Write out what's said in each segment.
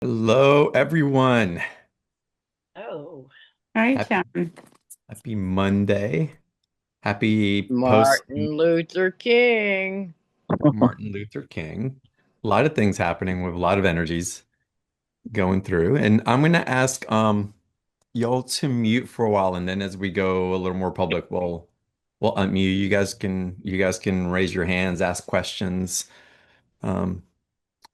Hello, everyone. Oh, Hi, Happy, Ken. happy Monday. Happy post Martin Luther King. Martin Luther King. A lot of things happening with a lot of energies going through. And I'm gonna ask y'all to mute for a while, and then as we go a little more public, we'll unmute. You guys can raise your hands, ask questions. Um,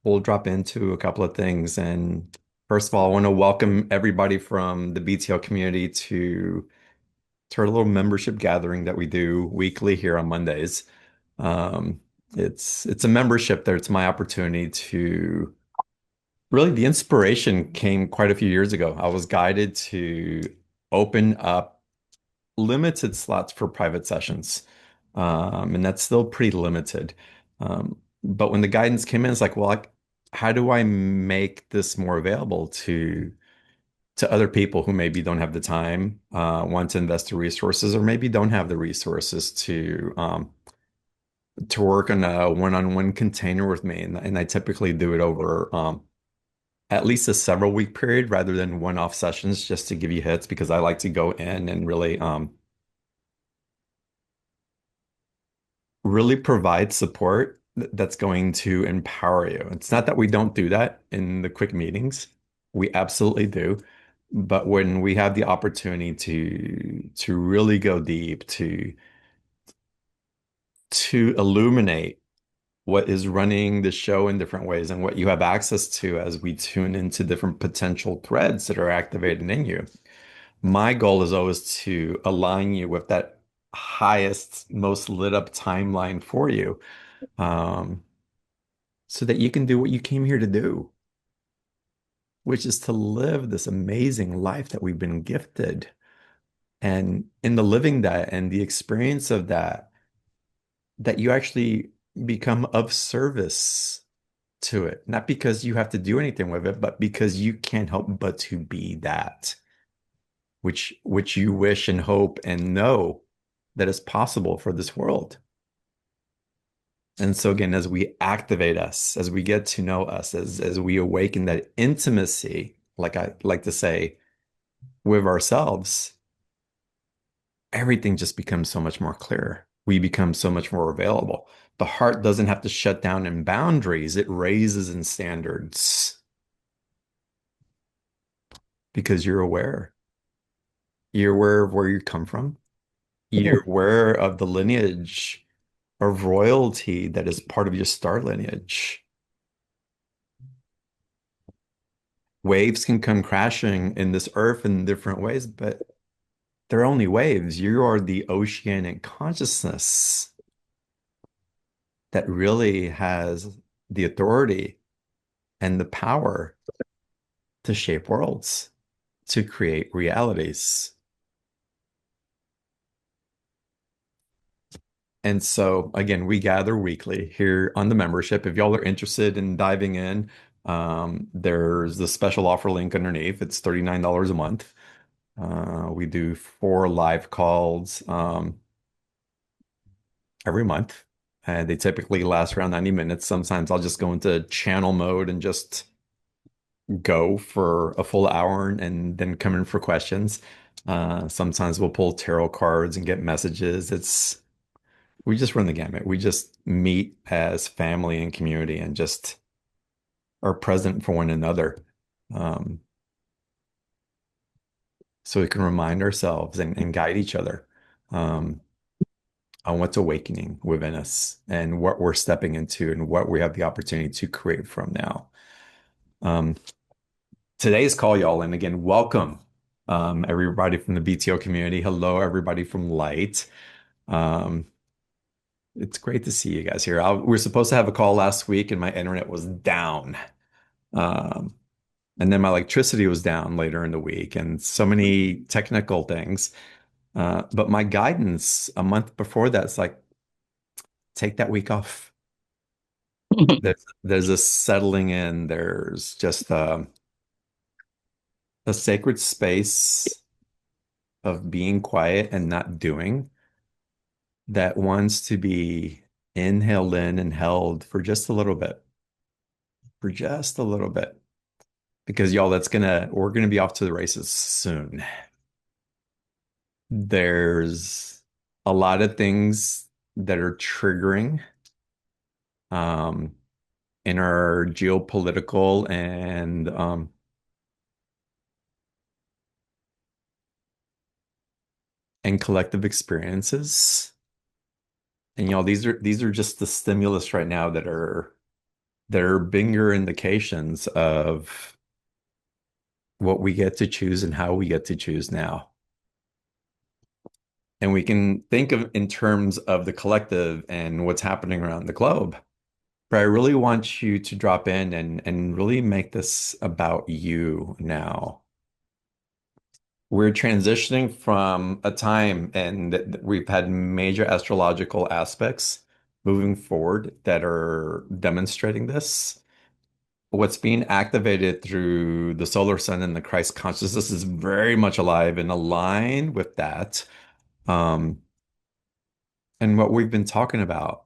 we'll drop into a couple of things. And first of all, I want to welcome everybody from the BTL community to our little membership gathering that we do weekly here on Mondays. Um, it's a membership there. It's my opportunity to really the inspiration came quite a few years ago. I was guided to open up limited slots for private sessions. And that's still pretty limited. But when the guidance came in, it's like, well, how do I make this more available to other people who maybe don't have the time, want to invest the resources, or maybe don't have the resources to work on a one-on-one container with me. And I typically do it over at least a several week period rather than one-off sessions just to give you hits because I like to go in and really provide support that's going to empower you. It's not that we don't do that in the quick meetings. We absolutely do. But when we have the opportunity to really go deep, to illuminate what is running the show in different ways and what you have access to as we tune into different potential threads that are activated in you. My goal is always to align you with that highest, most lit up timeline for you. Um, so that you can do what you came here to do, which is to live this amazing life that we've been gifted. And in the living that and the experience of that, that you actually become of service to it, not because you have to do anything with it, but because you can't help but to be that, which you wish and hope and know that is possible for this world. And so again, as we activate us, as we get to know us, as we awaken that intimacy, like I like to say, with ourselves, everything just becomes so much more clear. We become so much more available. The heart doesn't have to shut down in boundaries, it raises in standards because you're aware. You're aware of where you come from. You're aware of the lineage of royalty that is part of your star lineage. Waves can come crashing in this earth in different ways, but they're only waves. You are the oceanic consciousness that really has the authority and the power to shape worlds, to create realities. And so, again, we gather weekly here on the membership. If y'all are interested in diving in, there's the special offer link underneath. It's $39 a month. We do 4 live calls every month. They typically last around 90 minutes. Sometimes I'll just go into channel mode and just go for a full hour and then come in for questions. Sometimes we'll pull tarot cards and get messages. We just run the gamut. We just meet as family and community and just are present for one another. Um, so we can remind ourselves and guide each other um, on what's awakening within us and what we're stepping into and what we have the opportunity to create from now. Um, Today's call, y'all, and again, welcome everybody from the BTO community. Hello, everybody from Light. Um, it's great to see you guys here. We were supposed to have a call last week, and my internet was down. Um, and then my electricity was down later in the week, and so many technical things. But my guidance a month before that's like, take that week off. There's a settling in. There's just a sacred space of being quiet and not doing that wants to be inhaled in and held for just a little bit, for just a little bit. because y'all, we're gonna be off to the races soon. There's a lot of things that are triggering um, in our geopolitical and collective experiences. And y'all, these are just the stimulus right now that are bigger indications of what we get to choose and how we get to choose now. And we can think of in terms of the collective and what's happening around the globe. But I really want you to drop in and really make this about you now. We're transitioning from a time and we've had major astrological aspects moving forward that are demonstrating this. What's being activated through the solar sun and the Christ consciousness is very much alive and aligned with that. Um, and what we've been talking about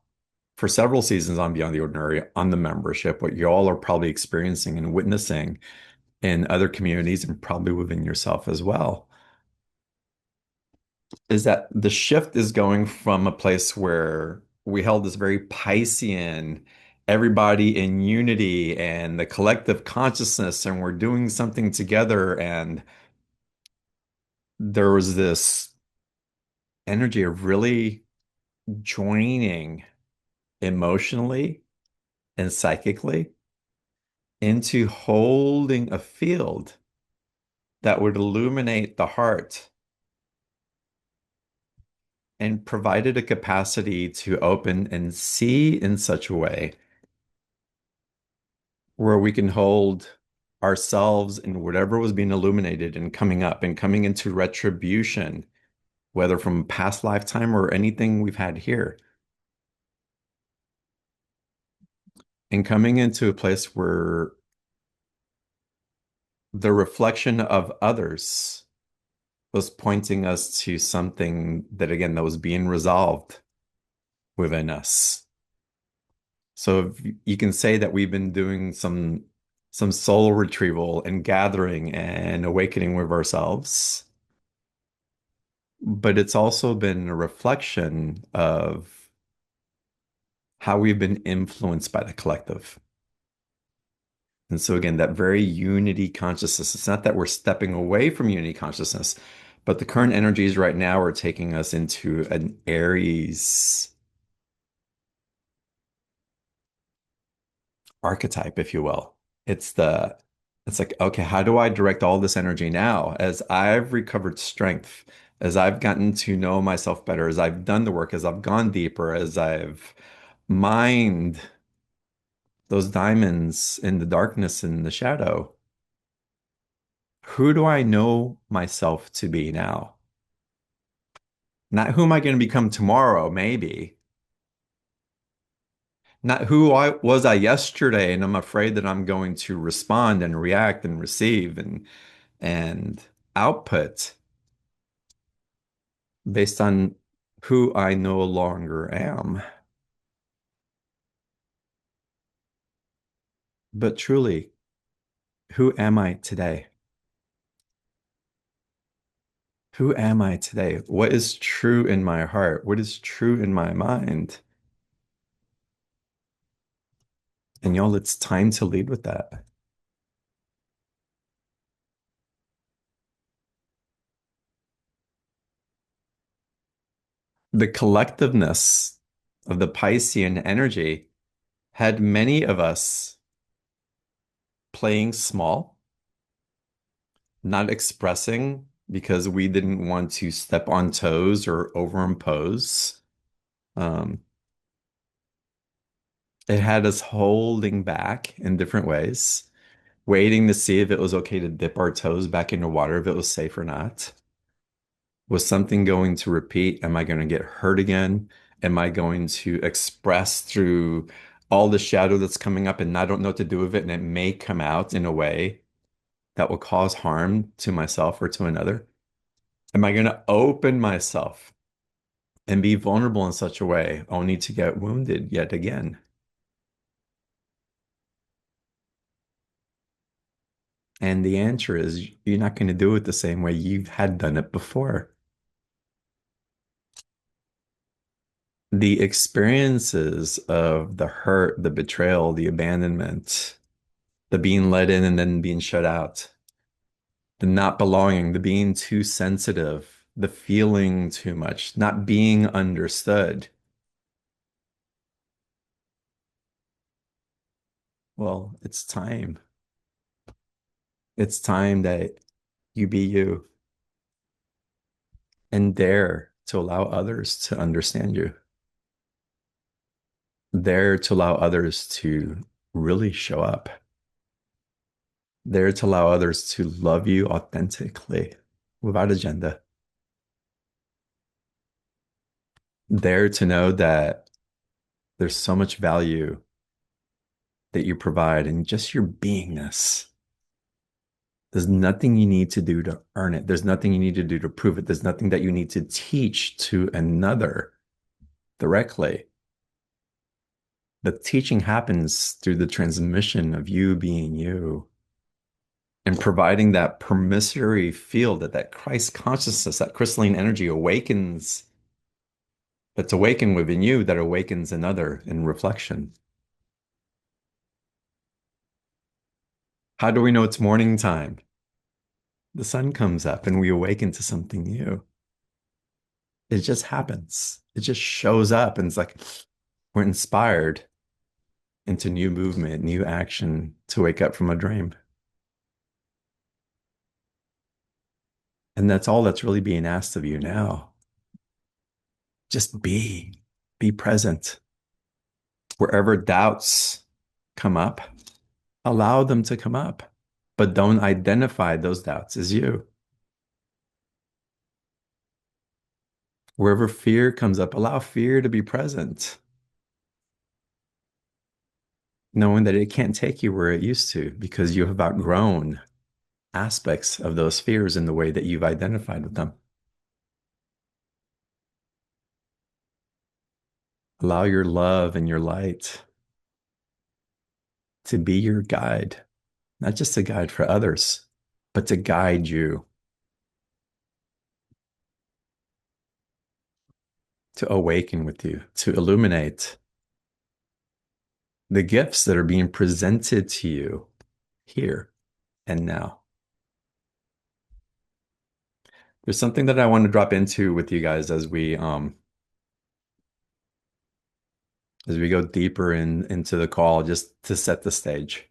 for several seasons on Beyond the Ordinary on the membership, what you all are probably experiencing and witnessing in other communities and probably within yourself as well, is that the shift is going from a place where we held this very Piscean, everybody in unity and the collective consciousness, and we're doing something together. And there was this energy of really joining emotionally and psychically into holding a field that would illuminate the heart and provided a capacity to open and see in such a way where we can hold ourselves in whatever was being illuminated and coming up and coming into retribution, whether from past lifetime or anything we've had here, and coming into a place where the reflection of others was pointing us to something that, again, that was being resolved within us. So if you can say that we've been doing some soul retrieval and gathering and awakening with ourselves, but it's also been a reflection of how we've been influenced by the collective. And so again, that very unity consciousness, it's not that we're stepping away from unity consciousness, but the current energies right now are taking us into an Aries archetype, if you will. It's the it's like, okay, how do I direct all this energy now as I've recovered strength, as I've gotten to know myself better, as I've done the work, as I've gone deeper, as I've mined those diamonds in the darkness and the shadow. Who do I know myself to be now? Not who am I going to become tomorrow, maybe. Not who I was I yesterday, and I'm afraid that I'm going to respond and react and receive and output based on who I no longer am. But truly, who am I today? Who am I today? What is true in my heart? What is true in my mind? And y'all, it's time to lead with that. The collectiveness of the Piscean energy had many of us playing small, not expressing because we didn't want to step on toes or overimpose. Um, it had us holding back in different ways, waiting to see if it was okay to dip our toes back into water, if it was safe or not. Was something going to repeat? Am I going to get hurt again? Am I going to express through all the shadow that's coming up and I don't know what to do with it? And it may come out in a way that will cause harm to myself or to another? Am I going to open myself and be vulnerable in such a way only to get wounded yet again? And the answer is you're not going to do it the same way you've had done it before. The experiences of the hurt, the betrayal, the abandonment, the being let in and then being shut out, the not belonging, the being too sensitive, the feeling too much, not being understood. Well, it's time. It's time that you be you and dare to allow others to understand you, dare to allow others to really show up, dare to allow others to love you authentically without agenda, dare to know that there's so much value that you provide in just your beingness. There's nothing you need to do to earn it. There's nothing you need to do to prove it. There's nothing that you need to teach to another directly. The teaching happens through the transmission of you being you and providing that permissory field that Christ consciousness, that crystalline energy awakens, that's awakened within you, that awakens another in reflection. How do we know it's morning time? The sun comes up and we awaken to something new. It just happens. It just shows up and it's like we're inspired into new movement, new action to wake up from a dream. And that's all that's really being asked of you now. Just be present. Wherever doubts come up, allow them to come up, but don't identify those doubts as you. Wherever fear comes up, allow fear to be present, knowing that it can't take you where it used to because you have outgrown aspects of those fears in the way that you've identified with them. Allow your love and your light to be your guide, not just a guide for others, but to guide you, to awaken with you, to illuminate the gifts that are being presented to you here and now. There's something that I want to drop into with you guys as we go deeper into the call, just to set the stage.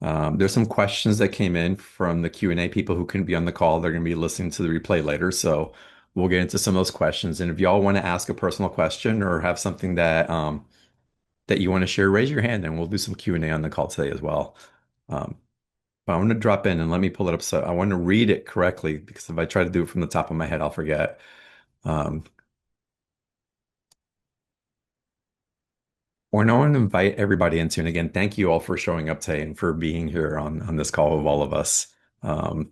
There's some questions that came in from the Q&A people who couldn't be on the call. They're going to be listening to the replay later. So we'll get into some of those questions. And if y'all want to ask a personal question or have something that you want to share, raise your hand and we'll do some Q&A on the call today as well. But I want to drop in and let me pull it up. So I want to read it correctly because if I try to do it from the top of my head, I'll forget. Um, I want to invite everybody into, and again, thank you all for showing up today and for being here on this call with all of us. Um,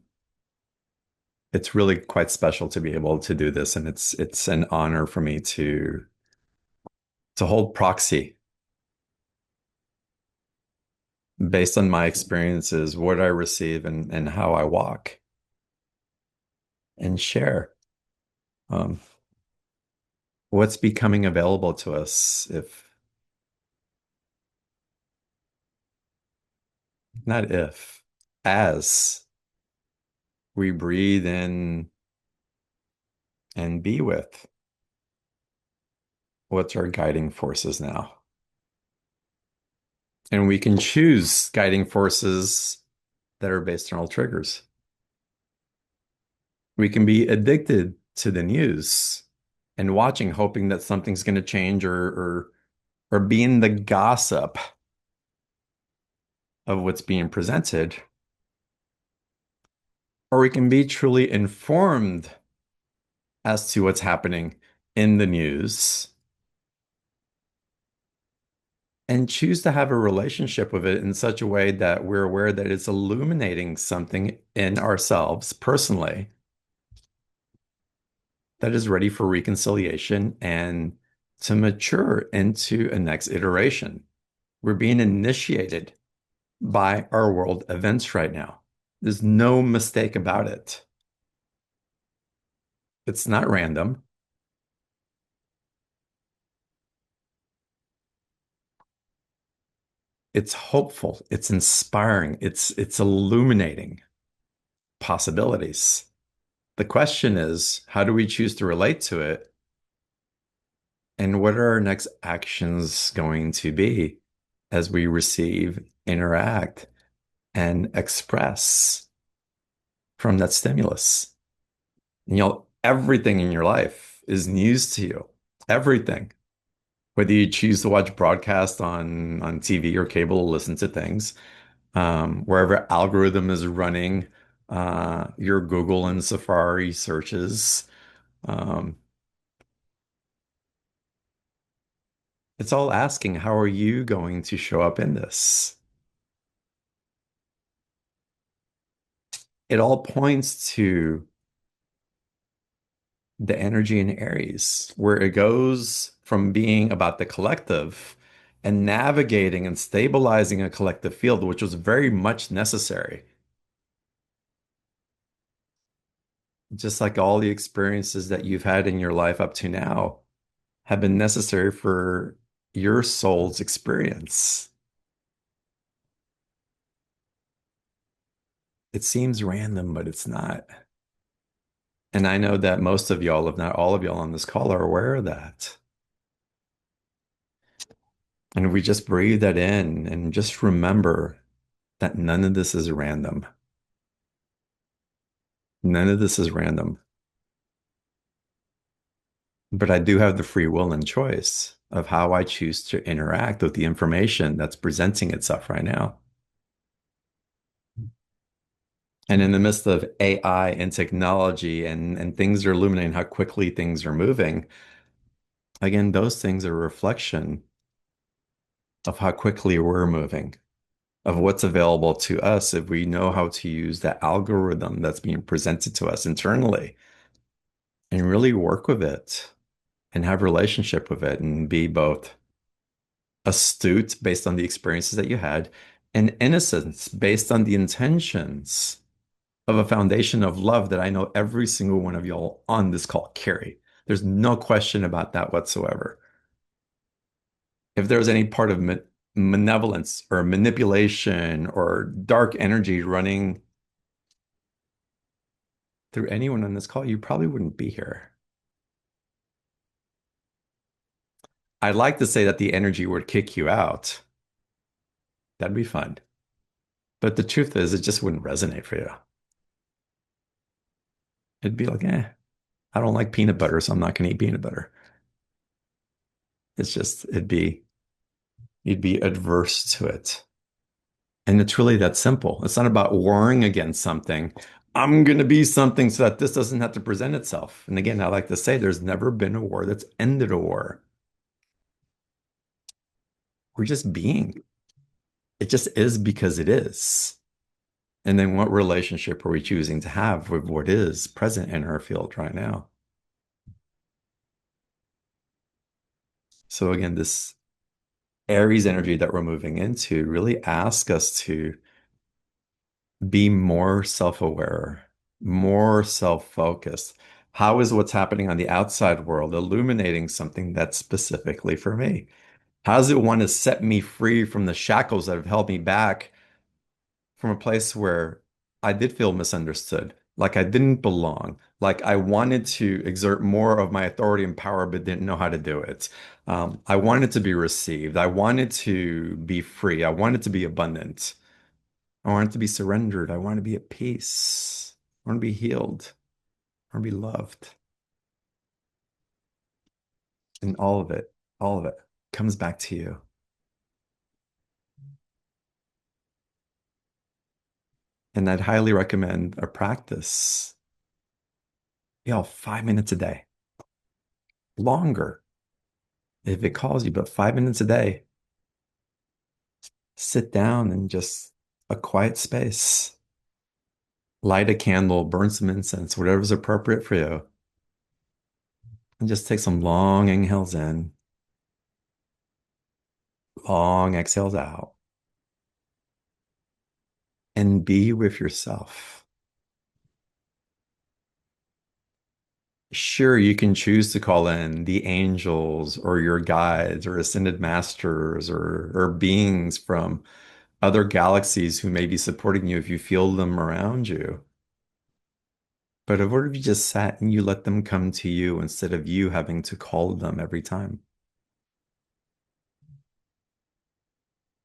it's really quite special to be able to do this, and it's an honor for me to hold proxy based on my experiences, what I receive, and how I walk and share um, what's becoming available to us if not if as we breathe in and be with what's our guiding forces now. And we can choose guiding forces that are based on all triggers. We can be addicted to the news and watching, hoping that something's going to change or being the gossip of what's being presented. Or we can be truly informed as to what's happening in the news and choose to have a relationship with it in such a way that we're aware that it's illuminating something in ourselves personally that is ready for reconciliation and to mature into a next iteration. We're being initiated by our world events right now. There's no mistake about it. It's not random. It's hopeful. It's inspiring. It's illuminating possibilities. The question is, how do we choose to relate to it? And what are our next actions going to be as we receive, interact, and express from that stimulus? Everything in your life is news to you. Everything. Whether you choose to watch broadcast on TV or cable or listen to things, wherever algorithm is running your Google and Safari searches, um, it's all asking, how are you going to show up in this? It all points to the energy in Aries, where it goes from being about the collective and navigating and stabilizing a collective field, which was very much necessary. Just like all the experiences that you've had in your life up to now have been necessary for your soul's experience. It seems random, but it's not. And I know that most of y'all, if not all of y'all on this call, are aware of that. And we just breathe that in and just remember that none of this is random. None of this is random. But I do have the free will and choice of how I choose to interact with the information that's presenting itself right now. And in the midst of AI and technology and things are illuminating how quickly things are moving, again, those things are a reflection of how quickly we're moving, of what's available to us if we know how to use the algorithm that's being presented to us internally and really work with it and have relationship with it and be both astute based on the experiences that you had and innocence based on the intentions of a foundation of love that I know every single one of y'all on this call carry. There's no question about that whatsoever. If there's any part of malevolence or manipulation or dark energy running through anyone on this call, you probably wouldn't be here. I'd like to say that the energy would kick you out. That'd be fun. But the truth is, it just wouldn't resonate for you. It'd be like, I don't like peanut butter, so I'm not going to eat peanut butter. It's just, you'd be adverse to it. And it's really that simple. It's not about warring against something. I'm going to be something so that this doesn't have to present itself. And again, I like to say there's never been a war that's ended a war. We're just being. It just is because it is. And then what relationship are we choosing to have with what is present in our field right now? So again, this Aries energy that we're moving into really asks us to be more self-aware, more self-focused. How is what's happening on the outside world illuminating something that's specifically for me? How does it want to set me free from the shackles that have held me back from a place where I did feel misunderstood, like I didn't belong, like I wanted to exert more of my authority and power, but didn't know how to do it. I wanted to be received. I wanted to be free. I wanted to be abundant. I want it to be surrendered. I want to be at peace. I want to be healed. I want to be loved. And all of it comes back to you. And I'd highly recommend a practice, 5 minutes a day, longer if it calls you, but 5 minutes a day. Sit down in just a quiet space, light a candle, burn some incense, whatever's appropriate for you, and just take some long inhales in, long exhales out. and be with yourself. Sure, you can choose to call in the angels or your guides or ascended masters or beings from other galaxies who may be supporting you if you feel them around you. But what if you just sat and you let them come to you instead of you having to call them every time?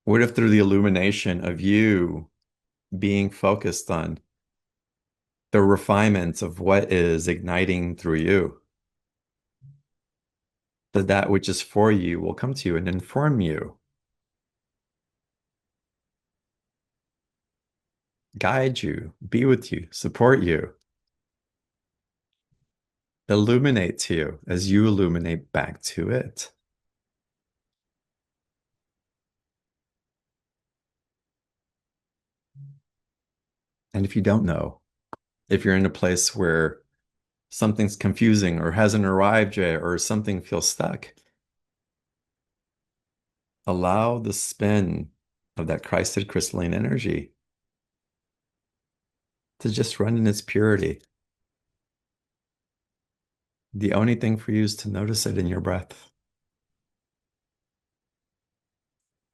What if through the illumination of you being focused on the refinements of what is igniting through you, that which is for you will come to you and inform you, guide you, be with you, support you, illuminate to you as you illuminate back to it. And if you don't know, if you're in a place where something's confusing or hasn't arrived yet or something feels stuck, allow the spin of that Christed crystalline energy to just run in its purity. The only thing for you is to notice it in your breath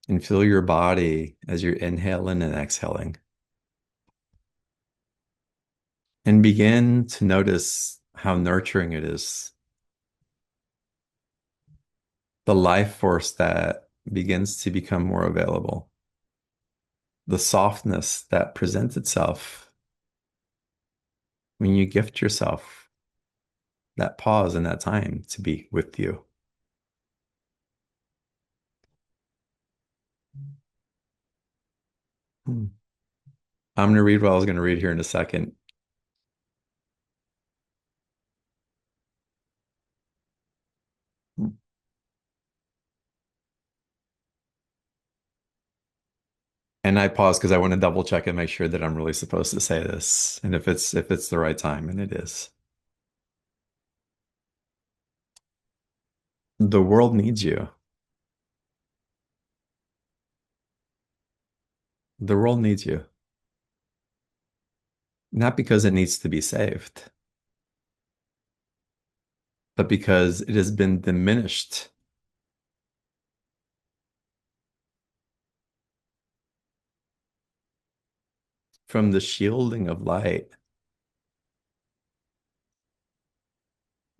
and feel your body as you're inhaling and exhaling. And begin to notice how nurturing it is. The life force that begins to become more available. The softness that presents itself when you gift yourself that pause and that time to be with you. Hmm. I'm going to read what I was going to read here in a second. And I pause because I want to double check and make sure that I'm really supposed to say this. And if it's the right time, and it is. The world needs you. The world needs you. Not because it needs to be saved, but because it has been diminished from the shielding of light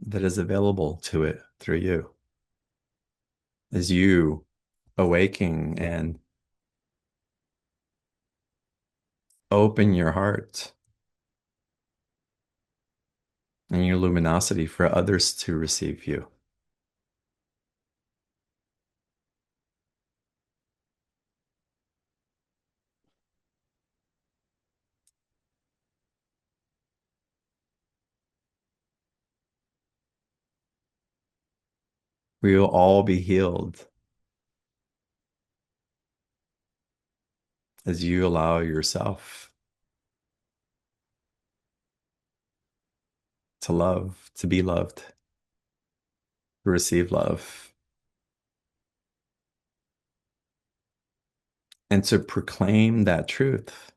that is available to it through you. As you awaken and open your heart and your luminosity for others to receive you. We will all be healed as you allow yourself to love, to be loved, to receive love, and to proclaim that truth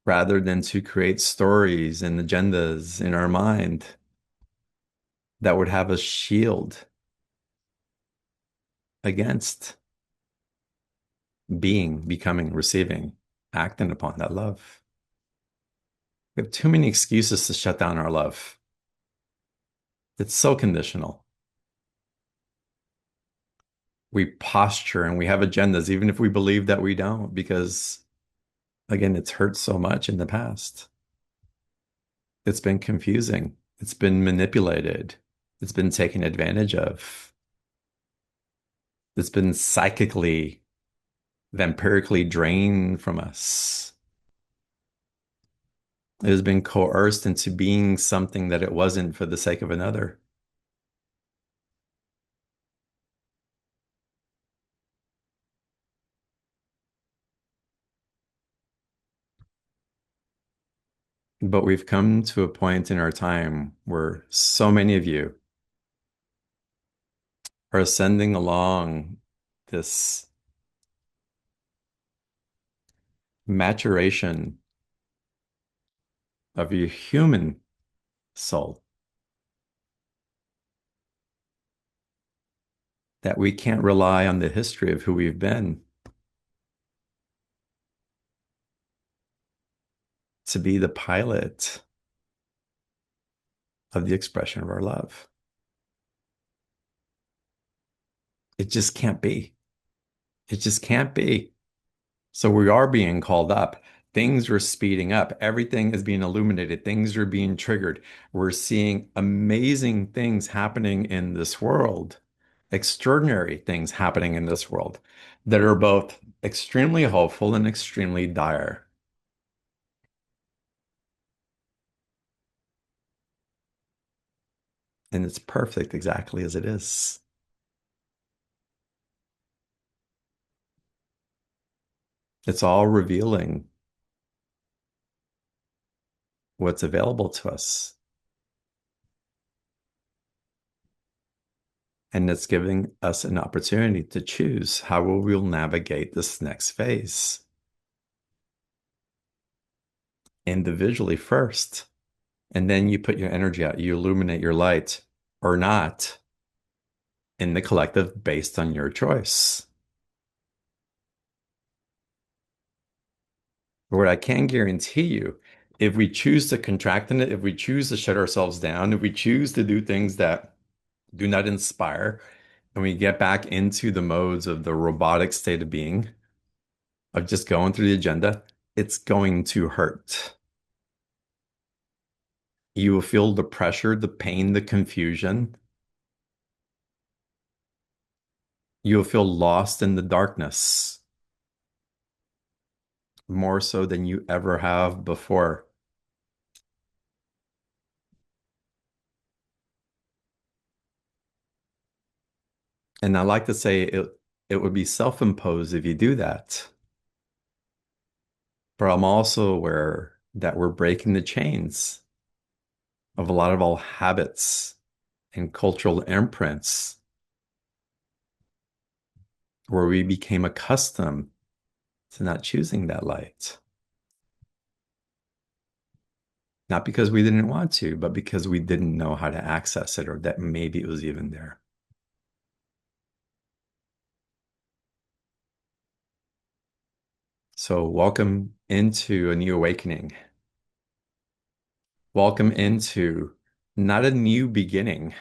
rather than to create stories and agendas in our mind that would have us shield against being, becoming, receiving, acting upon that love. We have too many excuses to shut down our love. It's so conditional. We posture and we have agendas, even if we believe that we don't, because again, it's hurt so much in the past. It's been confusing. It's been manipulated. It's been taken advantage of. It's been psychically, vampirically drained from us. It has been coerced into being something that it wasn't for the sake of another. But we've come to a point in our time where so many of you are ascending along this maturation of your human soul, that we can't rely on the history of who we've been to be the pilot of the expression of our love. It just can't be. It just can't be. So we are being called up. Things are speeding up. Everything is being illuminated. Things are being triggered. We're seeing amazing things happening in this world, extraordinary things happening in this world that are both extremely hopeful and extremely dire. And it's perfect exactly as it is. It's all revealing what's available to us. And it's giving us an opportunity to choose how we will navigate this next phase individually first. And then you put your energy out, you illuminate your light or not in the collective based on your choice. But what I can guarantee you, if we choose to contract in it, if we choose to shut ourselves down, if we choose to do things that do not inspire, and we get back into the modes of the robotic state of being, of just going through the agenda, it's going to hurt. You will feel the pressure, the pain, the confusion. You'll feel lost in the darkness more so than you ever have before. And I like to say it would be self-imposed if you do that. But I'm also aware that we're breaking the chains of a lot of old habits and cultural imprints where we became accustomed to not choosing that light. Not because we didn't want to, but because we didn't know how to access it or that maybe it was even there. So, welcome into a new awakening. Welcome into not a new beginning,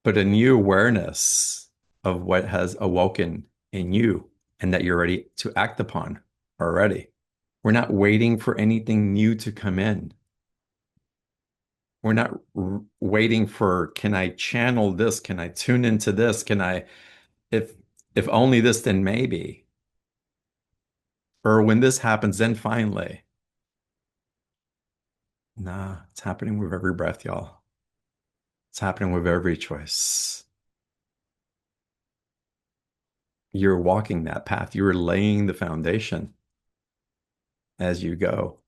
but a new awareness of what has awoken in you and that you're ready to act upon already. We're not waiting for anything new to come in. We're not waiting for, can I channel this? Can I tune into this? Can I, if if only this, then maybe. Or when this happens, then finally. Nah, it's happening with every breath, y'all. It's happening with every choice. You're walking that path. You're laying the foundation as you go.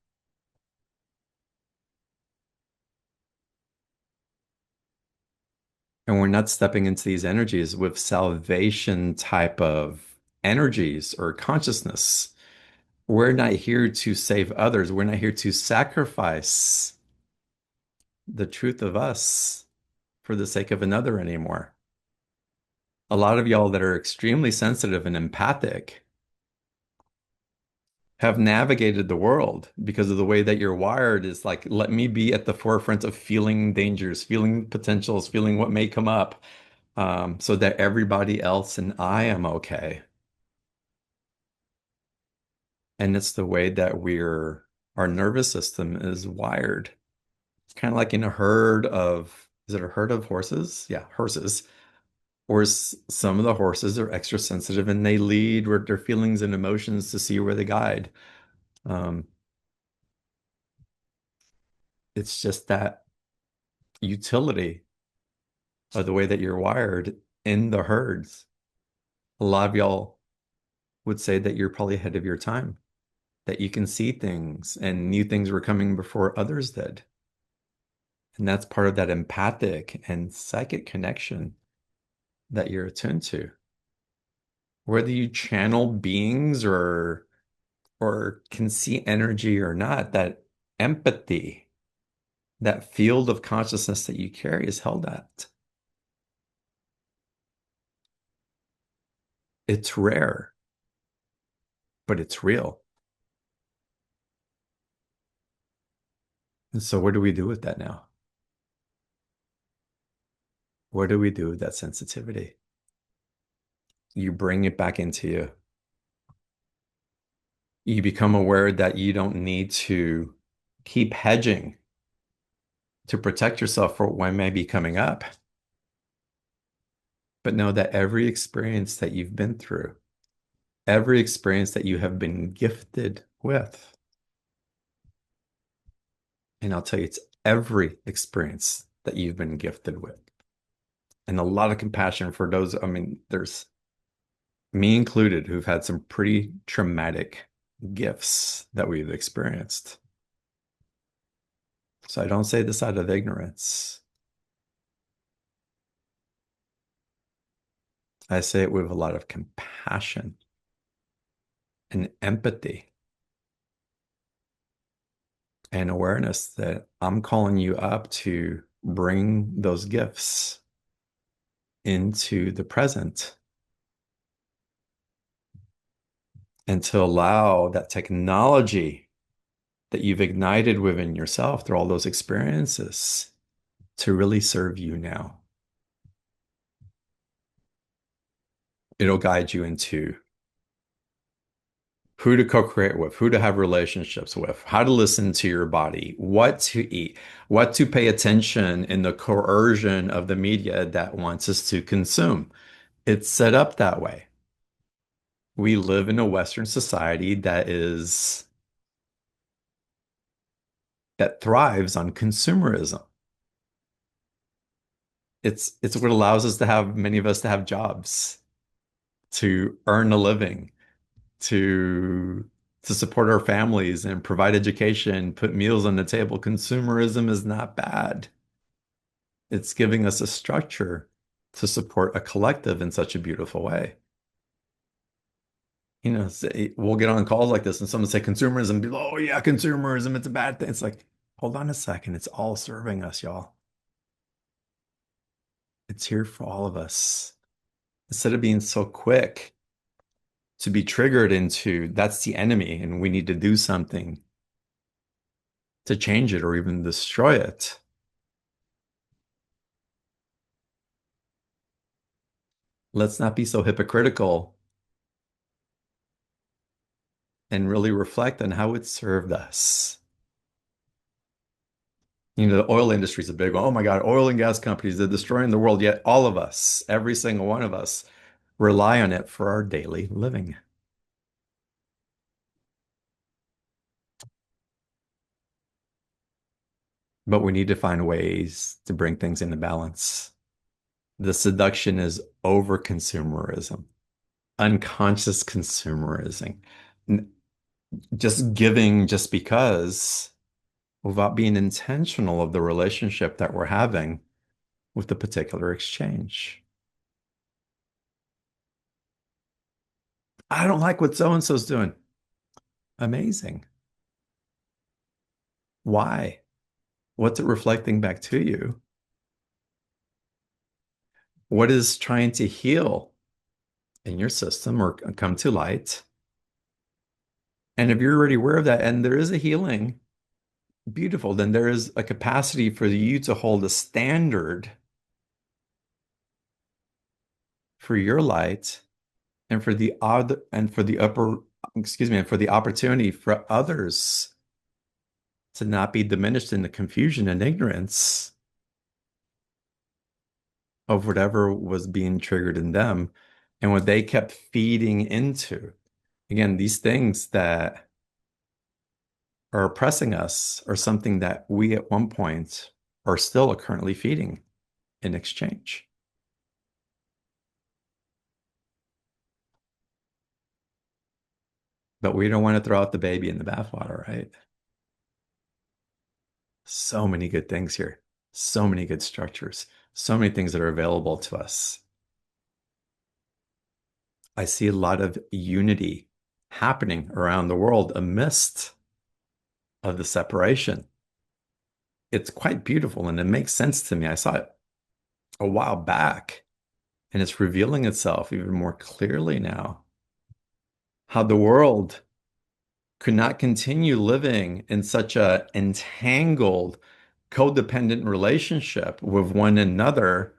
And we're not stepping into these energies with salvation type of energies or consciousness. We're not here to save others. We're not here to sacrifice the truth of us for the sake of another anymore. A lot of y'all that are extremely sensitive and empathic have navigated the world because of the way that you're wired is like, let me be at the forefront of feeling dangers, feeling potentials, feeling what may come up, so that everybody else and I am okay. And it's the way that our nervous system is wired. It's kind of like in a herd of, is it a herd of horses? Yeah, horses. Or some of the horses are extra sensitive and they lead with their feelings and emotions to see where they guide. Um, it's just that utility of the way that you're wired in the herds. A lot of y'all would say that you're probably ahead of your time, that you can see things and new things were coming before others did. And that's part of that empathic and psychic connection that you're attuned to. Whether you channel beings or can see energy or not, that empathy, that field of consciousness that you carry is held at. It's rare, but it's real. And so what do we do with that now? What do we do with that sensitivity? You bring it back into you. You become aware that you don't need to keep hedging to protect yourself for what may be coming up, but know that every experience that you've been through, every experience that you have been gifted with, and I'll tell you, it's every experience that you've been gifted with. And a lot of compassion for those. I mean, there's me included who've had some pretty traumatic gifts that we've experienced. So I don't say this out of ignorance. I say it with a lot of compassion and empathy and awareness that I'm calling you up to bring those gifts into the present and to allow that technology that you've ignited within yourself through all those experiences to really serve you now. It'll guide you into who to co-create with, who to have relationships with, how to listen to your body, what to eat, what to pay attention in the coercion of the media that wants us to consume. It's set up that way. We live in a Western society that thrives on consumerism. It's what allows us to have many of us to have jobs, to earn a living, to to support our families and provide education, put meals on the table. Consumerism is not bad. It's giving us a structure to support a collective in such a beautiful way. We'll get on calls like this and someone say consumerism, be like, oh yeah, consumerism, it's a bad thing. It's like, hold on a second, it's all serving us, y'all. It's here for all of us. Instead of being so quick to be triggered into that's the enemy and we need to do something to change it or even destroy it. Let's not be so hypocritical and really reflect on how it served us. The oil industry is a big one. Oh my God, oil and gas companies, they're destroying the world. Yet all of us, every single one of us, rely on it for our daily living. But we need to find ways to bring things into balance. The seduction is over consumerism, unconscious consumerism, just giving just because without being intentional of the relationship that we're having with the particular exchange. I don't like what so-and-so's doing. Amazing. Why? What's it reflecting back to you? What is trying to heal in your system or come to light? And if you're already aware of that and there is a healing, beautiful, then there is a capacity for you to hold a standard for your light and for the other and for the upper, excuse me, and for the opportunity for others to not be diminished in the confusion and ignorance of whatever was being triggered in them and what they kept feeding into. Again, these things that are oppressing us are something that we at one point are still currently feeding in exchange. But we don't want to throw out the baby in the bathwater, right? So many good things here, so many good structures, so many things that are available to us. I see a lot of unity happening around the world amidst of the separation. It's quite beautiful and it makes sense to me. I saw it a while back and it's revealing itself even more clearly now. How the world could not continue living in such a entangled, codependent relationship with one another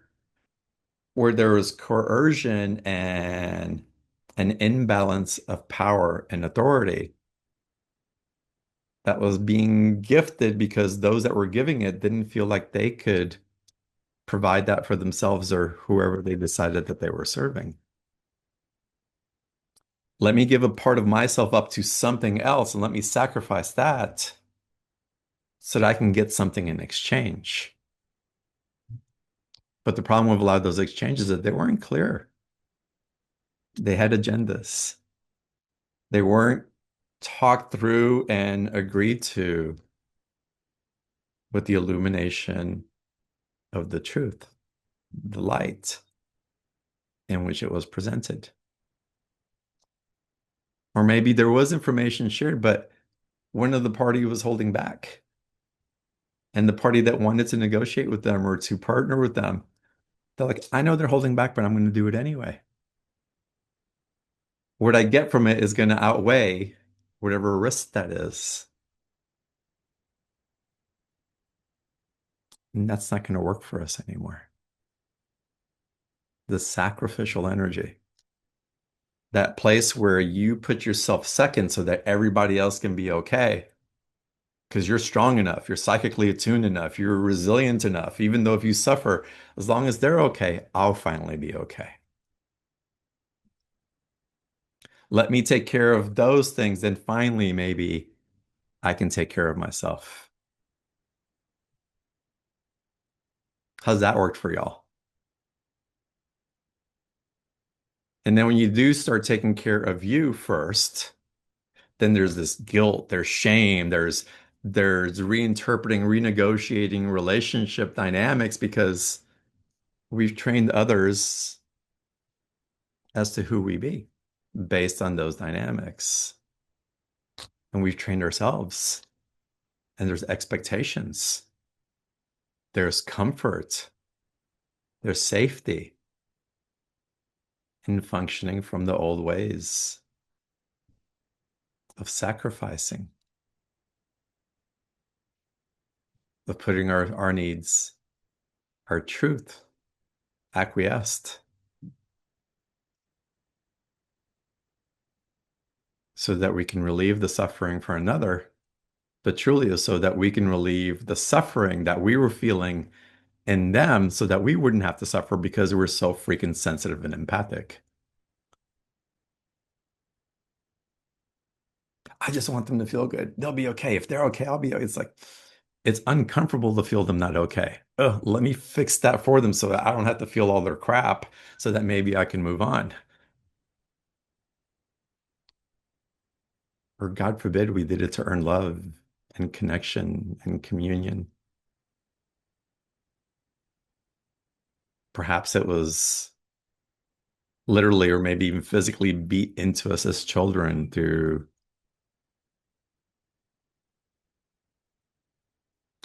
where there was coercion and an imbalance of power and authority that was being gifted because those that were giving it didn't feel like they could provide that for themselves or whoever they decided that they were serving. Let me give a part of myself up to something else and let me sacrifice that so that I can get something in exchange. But the problem with a lot of those exchanges is that they weren't clear. They had agendas. They weren't talked through and agreed to with the illumination of the truth, the light in which it was presented. Or maybe there was information shared, but one of the party was holding back. And the party that wanted to negotiate with them or to partner with them, they're like, I know they're holding back, but I'm going to do it anyway. What I get from it is going to outweigh whatever risk that is. And that's not going to work for us anymore. The sacrificial energy, that place where you put yourself second so that everybody else can be okay. Because you're strong enough, you're psychically attuned enough, you're resilient enough, even though if you suffer, as long as they're okay, I'll finally be okay. Let me take care of those things, then finally, maybe I can take care of myself. How's that work for y'all? And then when you do start taking care of you first, then there's this guilt, there's shame, there's reinterpreting, renegotiating relationship dynamics because we've trained others as to who we be based on those dynamics. And we've trained ourselves. And there's expectations, there's comfort, there's safety in functioning from the old ways of sacrificing, of putting our needs, our truth, acquiesced so that we can relieve the suffering for another, but truly is so that we can relieve the suffering that we were feeling in them so that we wouldn't have to suffer because we're so freaking sensitive and empathic. I just want them to feel good. They'll be okay. If they're okay, I'll be okay. It's like, it's uncomfortable to feel them not okay. Oh, let me fix that for them so that I don't have to feel all their crap so that maybe I can move on. Or God forbid we did it to earn love and connection and communion. Perhaps it was literally or maybe even physically beat into us as children through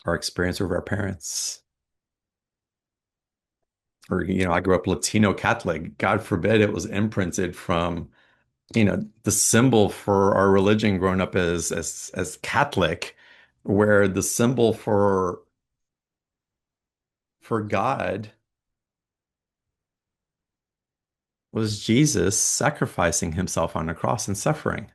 our experience with our parents. Or, I grew up Latino Catholic. God forbid it was imprinted from, the symbol for our religion growing up as Catholic, where the symbol for God was Jesus sacrificing himself on a cross and suffering.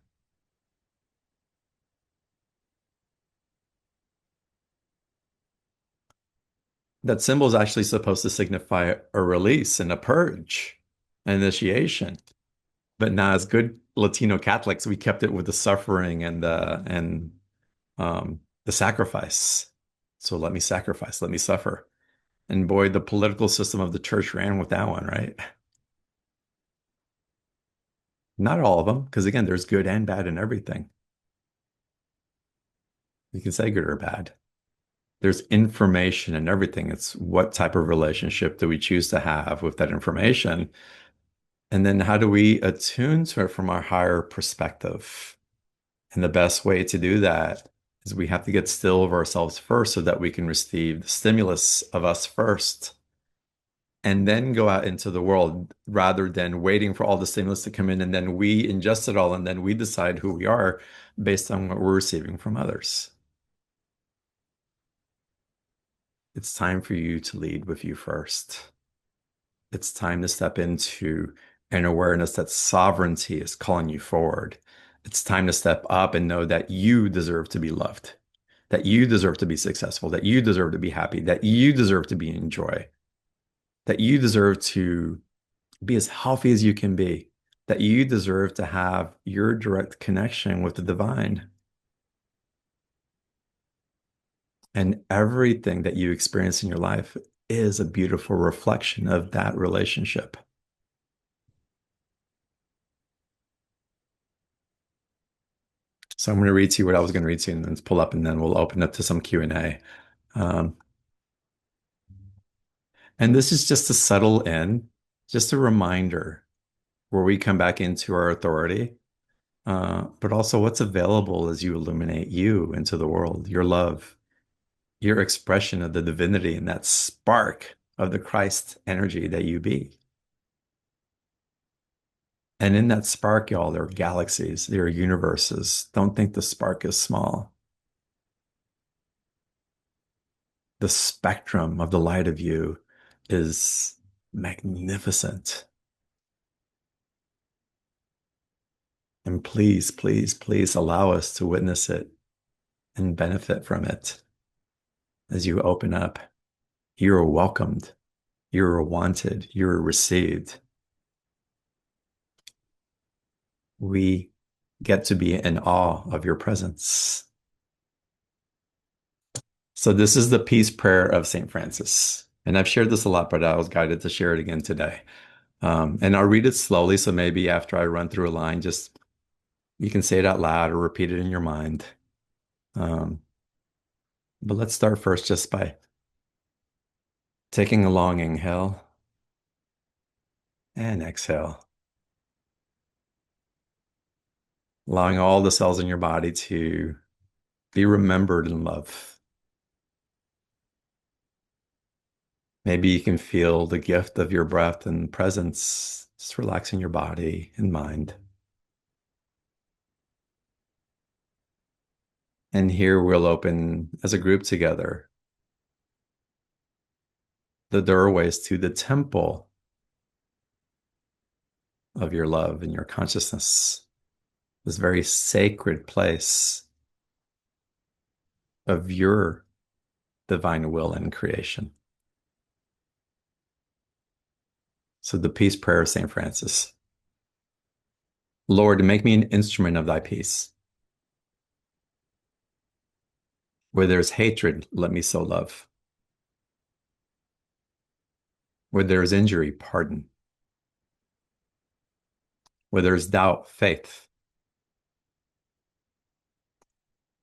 That symbol is actually supposed to signify a release and a purge, an initiation. But now, as good Latino Catholics, we kept it with the suffering and the sacrifice. So let me sacrifice, let me suffer. And boy, the political system of the church ran with that one, right? Not all of them, because again, there's good and bad in everything. You can say good or bad. There's information in everything. It's what type of relationship do we choose to have with that information? And then how do we attune to it from our higher perspective? And the best way to do that is we have to get still of ourselves first so that we can receive the stimulus of us first and then go out into the world rather than waiting for all the stimulus to come in and then we ingest it all and then we decide who we are based on what we're receiving from others. It's time for you to lead with you first. It's time to step into an awareness that sovereignty is calling you forward. It's time to step up and know that you deserve to be loved, that you deserve to be successful, that you deserve to be happy, that you deserve to be in joy, that you deserve to be as healthy as you can be, that you deserve to have your direct connection with the divine. And everything that you experience in your life is a beautiful reflection of that relationship. So I'm going to read to you what I was going to read to you and then pull up and then we'll open up to some Q&A. Um, and this is just to settle in, just a reminder where we come back into our authority, but also what's available as you illuminate you into the world, your love, your expression of the divinity and that spark of the Christ energy that you be. And in that spark, y'all, there are galaxies, there are universes. Don't think the spark is small. The spectrum of the light of you is magnificent. And please, please, please allow us to witness it and benefit from it as you open up. You're welcomed, you're wanted, you're received. We get to be in awe of your presence. So, this is the peace prayer of St. Francis. And I've shared this a lot, but I was guided to share it again today. And I'll read it slowly. So maybe after I run through a line, just you can say it out loud or repeat it in your mind. Um, but let's start first just by taking a long inhale and exhale, allowing all the cells in your body to be remembered in love. Maybe you can feel the gift of your breath and presence, just relaxing your body and mind. And here we'll open as a group together the doorways to the temple of your love and your consciousness, this very sacred place of your divine will and creation. So the peace prayer of St. Francis. Lord, make me an instrument of thy peace. Where there's hatred, let me sow love. Where there is injury, pardon. Where there is doubt, faith.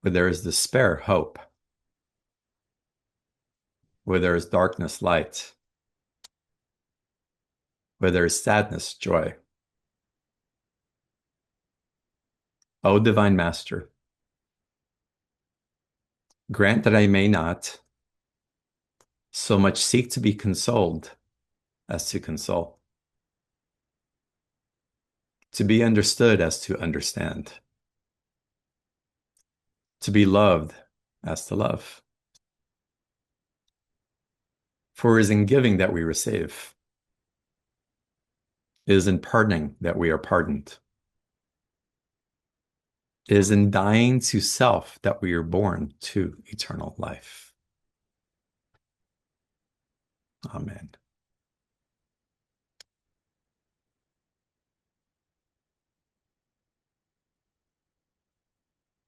Where there is despair, hope. Where there is darkness, light. Where there is sadness, joy. O divine Master, grant that I may not so much seek to be consoled as to console, to be understood as to understand, to be loved as to love. For it is in giving that we receive. It is in pardoning that we are pardoned. It is in dying to self that we are born to eternal life. Amen.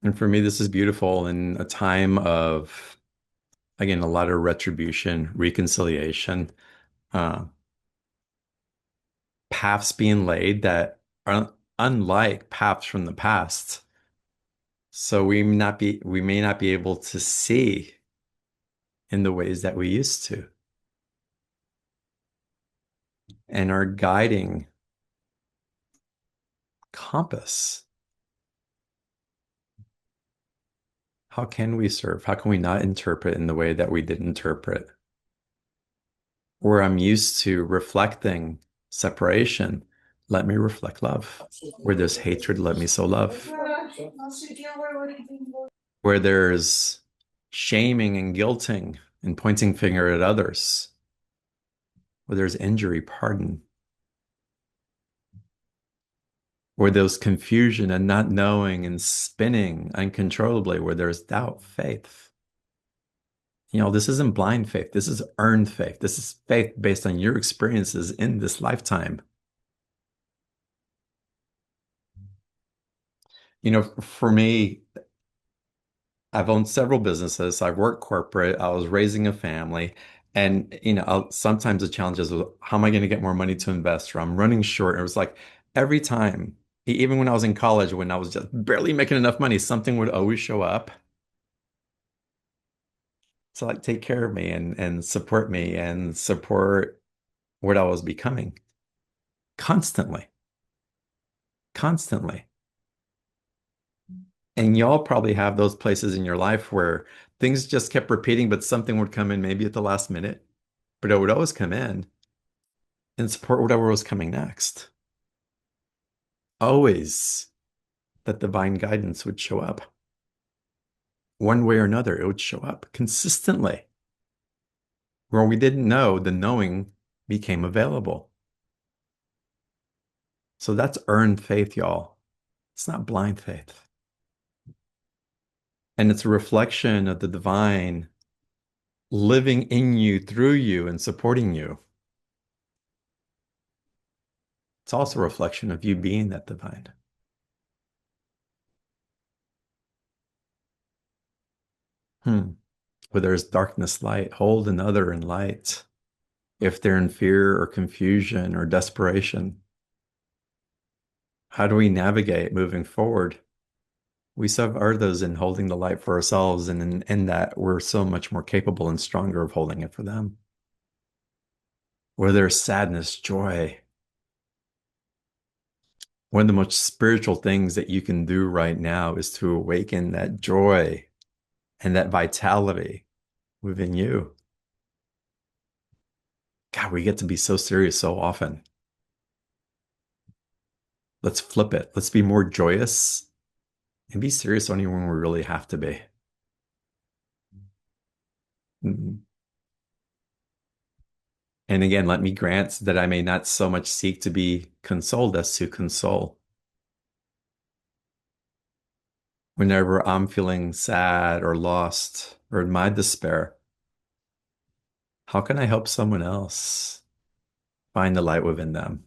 And for me, this is beautiful in a time of, again, a lot of retribution, reconciliation, uh, paths being laid that are unlike paths from the past. So we may not be able to see in the ways that we used to. And are guiding compass. How can we serve? How can we not interpret in the way that we did interpret? Where I'm used to reflecting separation, let me reflect love. Where there's hatred, let me sow love. Where there's shaming and guilting and pointing finger at others, where there's injury, pardon. Where there's confusion and not knowing and spinning uncontrollably, where there's doubt, faith. This isn't blind faith. This is earned faith. This is faith based on your experiences in this lifetime. For me, I've owned several businesses. I've worked corporate. I was raising a family. And, sometimes the challenge is, how am I going to get more money to invest? Or I'm running short. It was like every time, even when I was in college, when I was just barely making enough money, something would always show up to like take care of me and support me and support what I was becoming constantly, constantly. And y'all probably have those places in your life where things just kept repeating, but something would come in maybe at the last minute, but it would always come in and support whatever was coming next. Always that divine guidance would show up. One way or another, it would show up consistently. Where we didn't know, the knowing became available. So that's earned faith, y'all. It's not blind faith. And it's a reflection of the divine living in you, through you, and supporting you. It's also a reflection of you being that divine. Where there's darkness, light, hold another in light. If they're in fear or confusion or desperation, how do we navigate moving forward? We so are those in holding the light for ourselves, and in that we're so much more capable and stronger of holding it for them. Where there's sadness, joy. One of the most spiritual things that you can do right now is to awaken that joy and that vitality within you. God, we get to be so serious so often. Let's flip it. Let's be more joyous and be serious only when we really have to be. Mhm. And again, let me grant that I may not so much seek to be consoled as to console. Whenever I'm feeling sad or lost or in my despair, how can I help someone else find the light within them?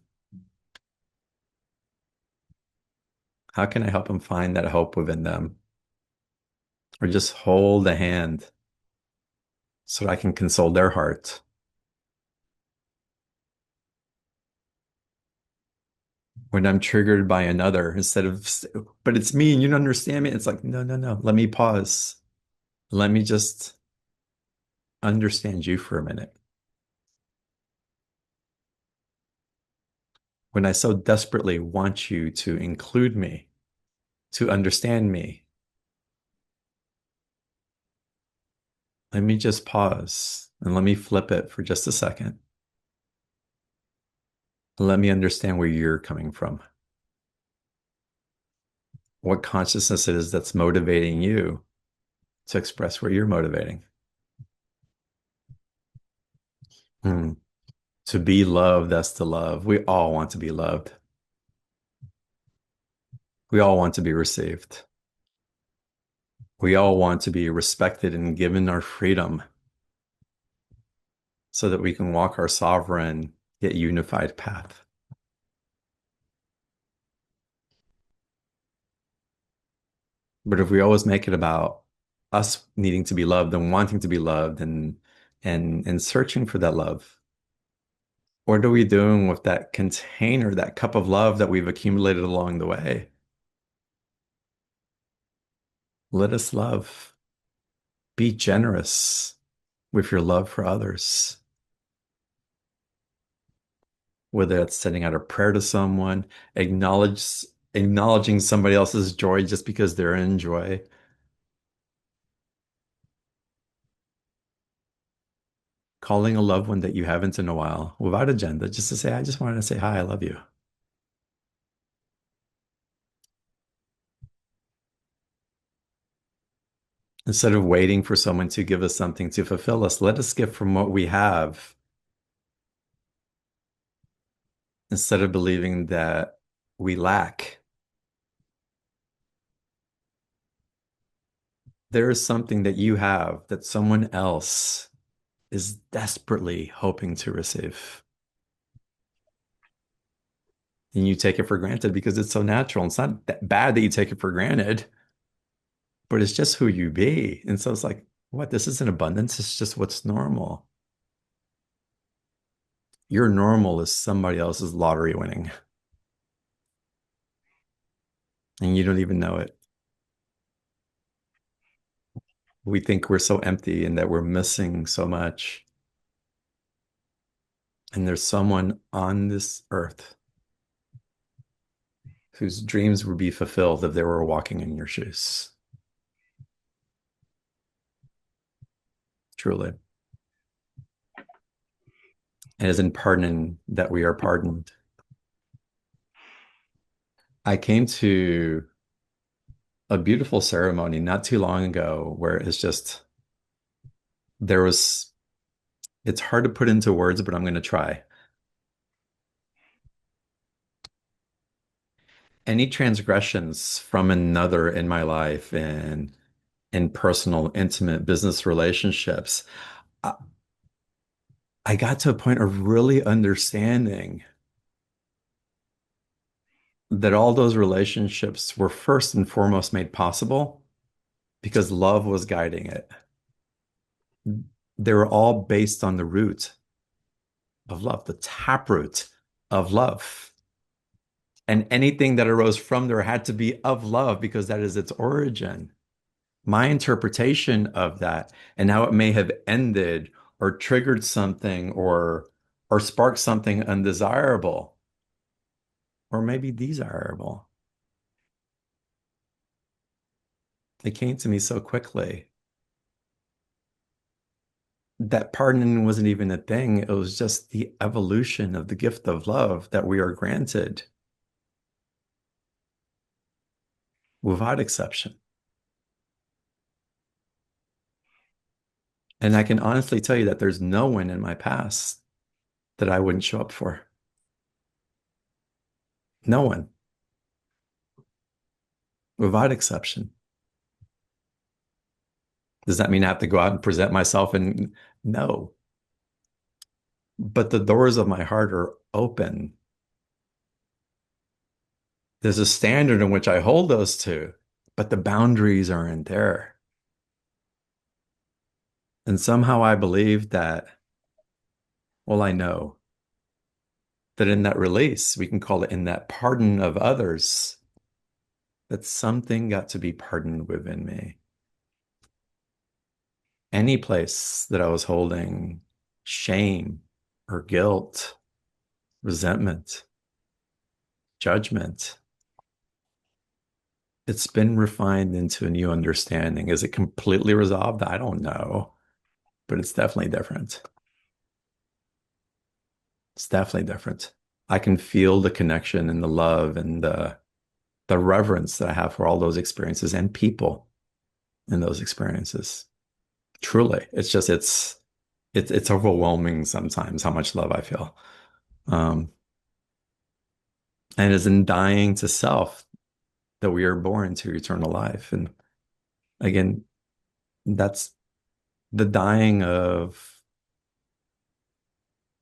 How can I help them find that hope within them? Or just hold a hand so I can console their heart? When I'm triggered by another, instead of, but it's me and you don't understand me, it's like, no, no, no. Let me pause. Let me just understand you for a minute. When I so desperately want you to include me, to understand me, let me just pause and let me flip it for just a second. Let me understand where you're coming from, what consciousness it is that's motivating you to express where you're motivating. Hmm. To be loved, that's to love. We all want to be loved. We all want to be received. We all want to be respected and given our freedom so that we can walk our sovereign yet unified path. But if we always make it about us needing to be loved and wanting to be loved and searching for that love, what are we doing with that container, that cup of love that we've accumulated along the way? Let us love. Be generous with your love for others. Whether it's sending out a prayer to someone, acknowledge acknowledging somebody else's joy just because they're in joy, calling a loved one that you haven't in a while without agenda, just to say, I just wanted to say hi, I love you. Instead of waiting for someone to give us something to fulfill us, let us give from what we have instead of believing that we lack. There is something that you have that someone else is desperately hoping to receive. And you take it for granted because it's so natural. It's not that bad that you take it for granted, but it's just who you be. And so it's like, what? This isn't abundance. It's just what's normal. Your normal is somebody else's lottery winning, and you don't even know it. We think we're so empty and that we're missing so much. And there's someone on this earth whose dreams would be fulfilled if they were walking in your shoes. Truly. And it is in pardoning that we are pardoned. I came to a beautiful ceremony not too long ago where it's just, there was, it's hard to put into words, but I'm going to try. Any transgressions from another in my life and in personal, intimate business relationships, I, I got to a point of really understanding that all those relationships were first and foremost made possible because love was guiding it. They were all based on the root of love, the taproot of love. And anything that arose from there had to be of love because that is its origin. My interpretation of that and how it may have ended or triggered something or sparked something undesirable or maybe desirable. It came to me so quickly that pardoning wasn't even a thing. It was just the evolution of the gift of love that we are granted without exception. And I can honestly tell you that there's no one in my past that I wouldn't show up for. No one, without exception. Does that mean I have to go out and present myself? And no, but the doors of my heart are open. There's a standard in which I hold those to, but the boundaries aren't there. And somehow I believe that, well, I know that in that release, we can call it in that pardon of others, that something got to be pardoned within me. Any place that I was holding shame or guilt, resentment, judgment, it's been refined into a new understanding. Is it completely resolved? I don't know, but it's definitely different. It's definitely different. I can feel the connection and the love and the reverence that I have for all those experiences and people in those experiences. Truly, it's overwhelming sometimes how much love I feel. Um, and it's in dying to self that we are born to eternal life. And again, that's the dying of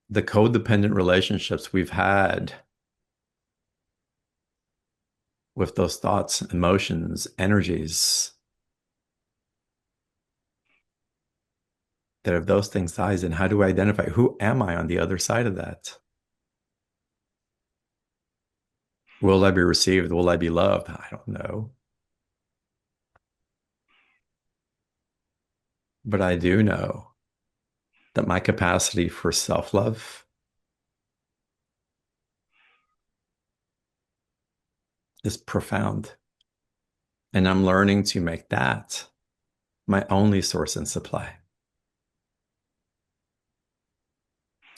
the codependent relationships we've had with those thoughts, emotions, energies, that if those things dies, then how do I identify who am I on the other side of that? Will I be received? Will I be loved? I don't know. But I do know that my capacity for self-love is profound. And I'm learning to make that my only source and supply.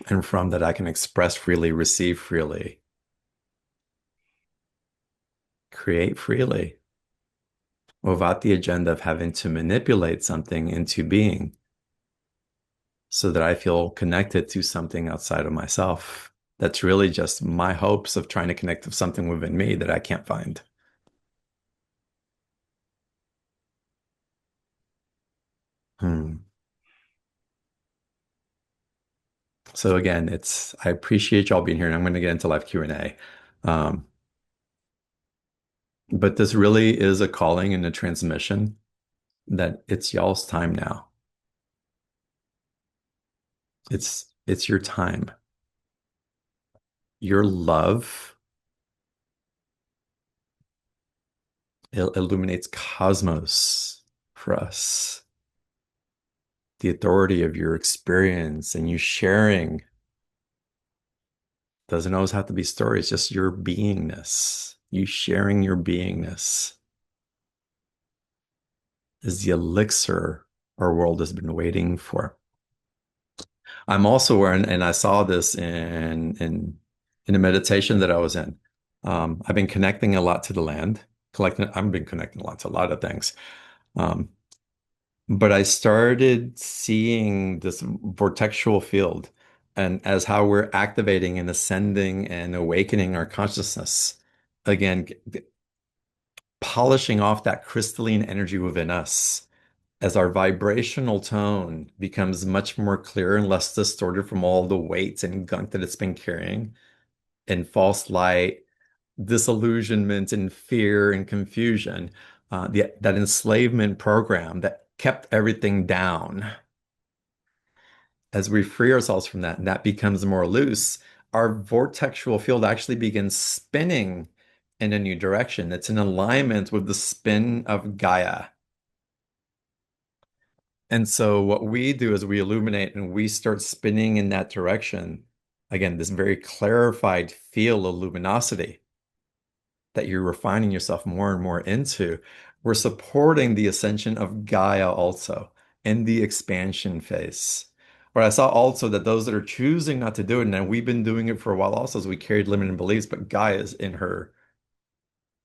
And from that, I can express freely, receive freely, create freely without the agenda of having to manipulate something into being so that I feel connected to something outside of myself. That's really just my hopes of trying to connect with something within me that I can't find. Hmm. So again, I appreciate y'all being here, and I'm going to get into live Q&A. Um, but this really is a calling and a transmission that it's y'all's time now. It's your time. Your love illuminates cosmos for us. The authority of your experience and you sharing doesn't always have to be stories, just your beingness. You sharing your beingness is the elixir our world has been waiting for. I'm also aware, and I saw this in a meditation that I was in. I've been connecting a lot to the land, collecting. I've been connecting a lot to a lot of things. Um, but I started seeing this vortexual field and as how we're activating and ascending and awakening our consciousness. Again, polishing off that crystalline energy within us as our vibrational tone becomes much more clear and less distorted from all the weights and gunk that it's been carrying and false light, disillusionment and fear and confusion, that enslavement program that kept everything down. As we free ourselves from that and that becomes more loose, our vortexual field actually begins spinning in a new direction. It's in alignment with the spin of Gaia. And so what we do is we illuminate and we start spinning in that direction. Again, this very clarified feel of luminosity that you're refining yourself more and more into. We're supporting the ascension of Gaia also in the expansion phase. But I saw also that those that are choosing not to do it, and we've been doing it for a while also as we carried limiting beliefs, but Gaia is in her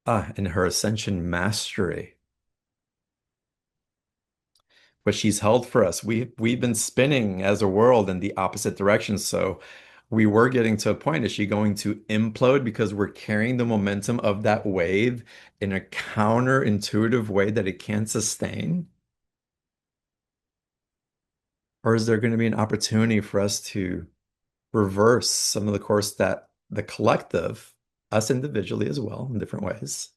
ascension mastery. What she's held for us. We've been spinning as a world in the opposite direction. So we were getting to a point. Is she going to implode because we're carrying the momentum of that wave in a counterintuitive way that it can't sustain? Or is there going to be an opportunity for us to reverse some of the course that the collective, us individually as well, in different ways,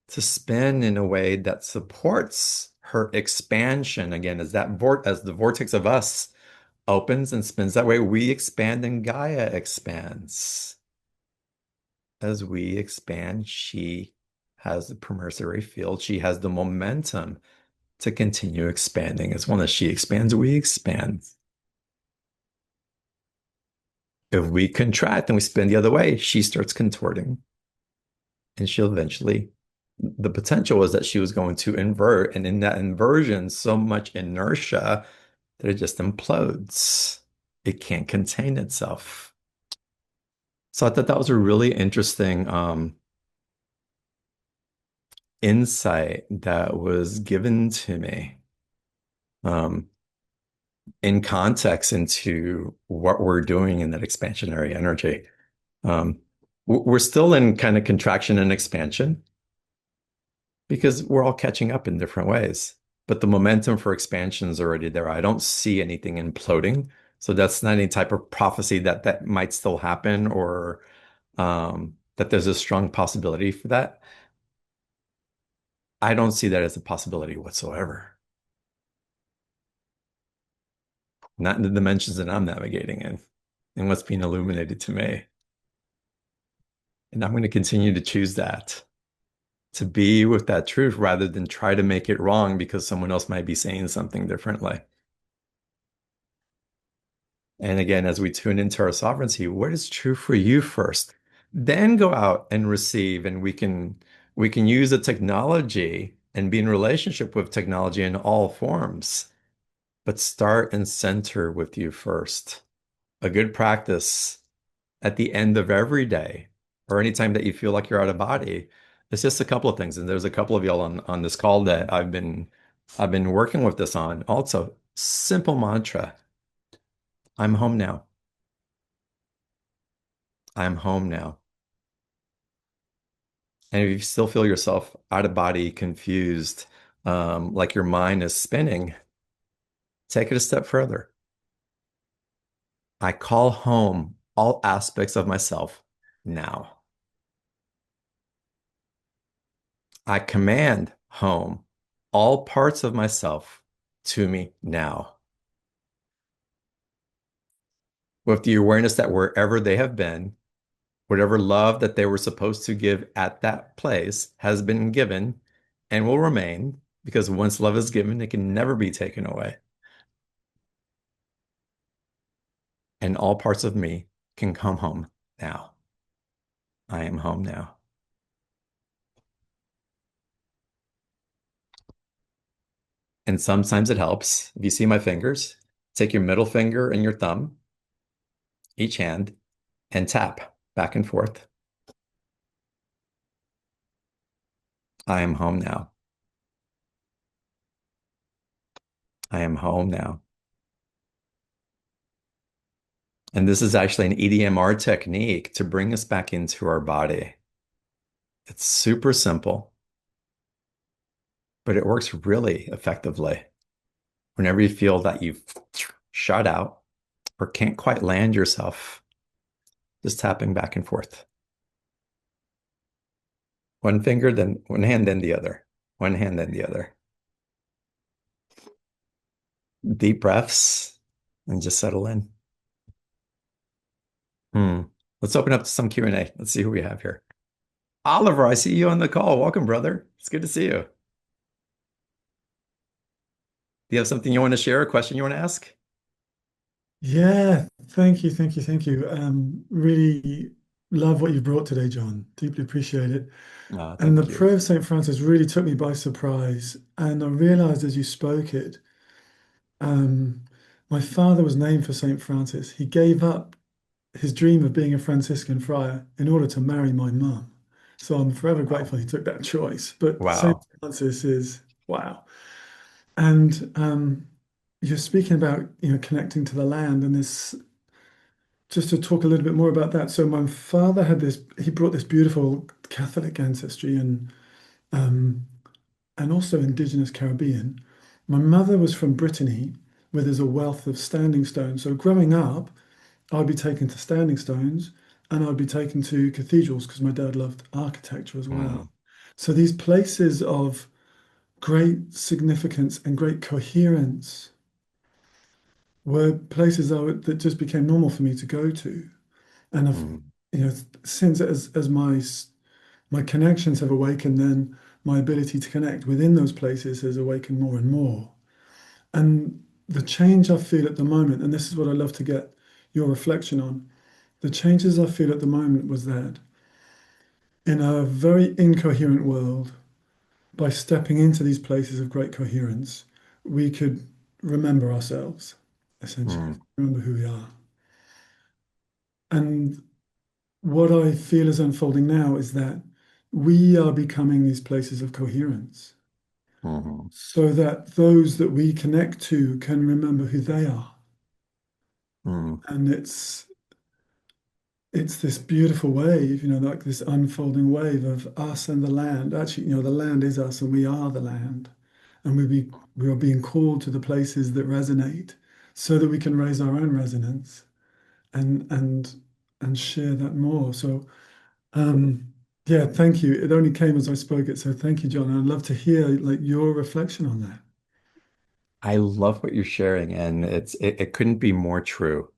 to spin in a way that supports her expansion again as the vortex of us opens and spins that way, we expand and Gaia expands. As we expand, she has the permeatory field. She has the momentum to continue expanding. As long as she expands, we expand. If we contract and we spin the other way, she starts contorting. And she'll eventually, the potential is that she was going to invert. And in that inversion, so much inertia that it just implodes. It can't contain itself. So I thought that was a really interesting insight that was given to me um, in context into what we're doing in that expansionary energy. Um, we're still in kind of contraction and expansion because we're all catching up in different ways. But the momentum for expansion is already there. I don't see anything imploding. So that's not any type of prophecy that might still happen or that there's a strong possibility for that. I don't see that as a possibility whatsoever. Not in the dimensions that I'm navigating in and what's being illuminated to me. And I'm going to continue to choose that, to be with that truth rather than try to make it wrong because someone else might be saying something differently. And again, as we tune into our sovereignty, what is true for you first? Then go out and receive, and we can use the technology and be in relationship with technology in all forms. But start and center with you first. A good practice at the end of every day or anytime that you feel like you're out of body, it's just a couple of things. And there's a couple of y'all on this call that I've been working with this on. Also, simple mantra. I'm home now. I'm home now. And if you still feel yourself out of body, confused, like your mind is spinning, take it a step further. I call home all aspects of myself now. I command home all parts of myself to me now. With the awareness that wherever they have been, whatever love that they were supposed to give at that place has been given and will remain because once love is given, it can never be taken away. And all parts of me can come home now. I am home now. And sometimes it helps. If you see my fingers, take your middle finger and your thumb, each hand, and tap back and forth. I am home now. I am home now. And this is actually an EDMR technique to bring us back into our body. It's super simple, but it works really effectively. Whenever you feel that you've shot out or can't quite land yourself, just tapping back and forth. One finger, then one hand, then the other. One hand, then the other. Deep breaths and just settle in. Hmm. Let's open up to some Q&A. Let's see who we have here. Oliver, I see you on the call. Welcome, brother. It's good to see you. Do you have something you want to share, a question you want to ask? Yeah, thank you, thank you, thank you. Really love what you brought today, John. Deeply appreciate it. And the Thank you. prayer of St. Francis really took me by surprise. And I realized as you spoke it, um, my father was named for St. Francis. He gave up his dream of being a Franciscan friar in order to marry my mum. So I'm forever Wow. grateful he took that choice. But St. Wow. Francis is wow. And you're speaking about, connecting to the land and this just to talk a little bit more about that. So my father had this, he brought this beautiful Catholic ancestry um, and also indigenous Caribbean. My mother was from Brittany, where there's a wealth of standing stones. So growing up, I'd be taken to standing stones and I'd be taken to cathedrals because my dad loved architecture as Mm, well. So these places of great significance and great coherence were places that just became normal for me to go to. And I've, mm, since as my connections have awakened, then my ability to connect within those places has awakened more and more. And the change I feel at the moment, and this is what I love to get your reflection on, the changes I feel at the moment was that in a very incoherent world, by stepping into these places of great coherence, we could remember ourselves, essentially, mm, remember who we are. And what I feel is unfolding now is that we are becoming these places of coherence mhm, so that those that we connect to can remember who they are. mm, And it's this beautiful wave, like this unfolding wave of us and the land. Actually, the land is us and we are the land. And we are being called to the places that resonate so that we can raise our own resonance and and share that more. So yeah, thank you. It only came as I spoke it, so thank you, John. I'd love to hear like your reflection on that. I love what you're sharing, and it couldn't be more true.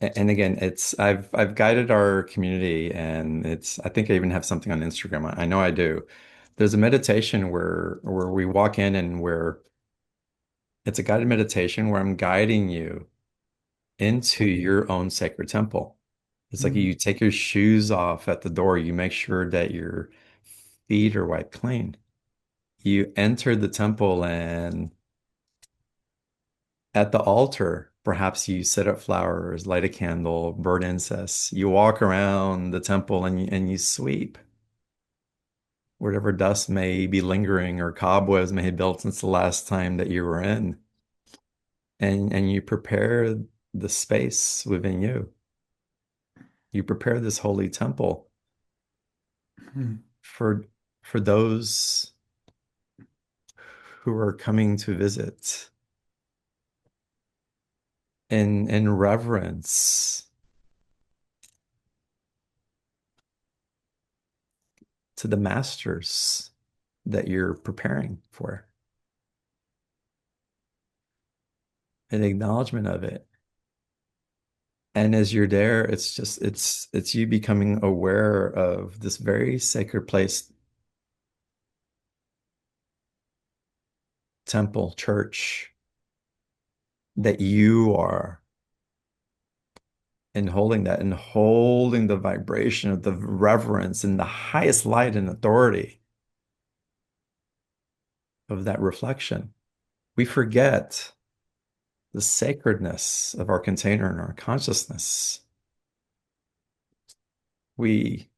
And again, I've guided our community, and I think I even have something on Instagram. I know I do. There's a meditation where we walk in and where it's a guided meditation where I'm guiding you into your own sacred temple. It's like Mm. you take your shoes off at the door. You make sure that your feet are wiped clean. You enter the temple, and at the altar, perhaps you set up flowers, light a candle, burn incense. You walk around the temple and you sweep whatever dust may be lingering or cobwebs may have built since the last time that you were in. And you prepare the space within you. You prepare this holy temple Mm. for for those who are coming to visit in reverence to the masters that you're preparing for, an acknowledgement of it. And as you're there, it's just it's you becoming aware of this very sacred place, temple, church, that you are, and holding that and holding the vibration of the reverence and the highest light and authority of that reflection. We forget the sacredness of our container and our consciousness. We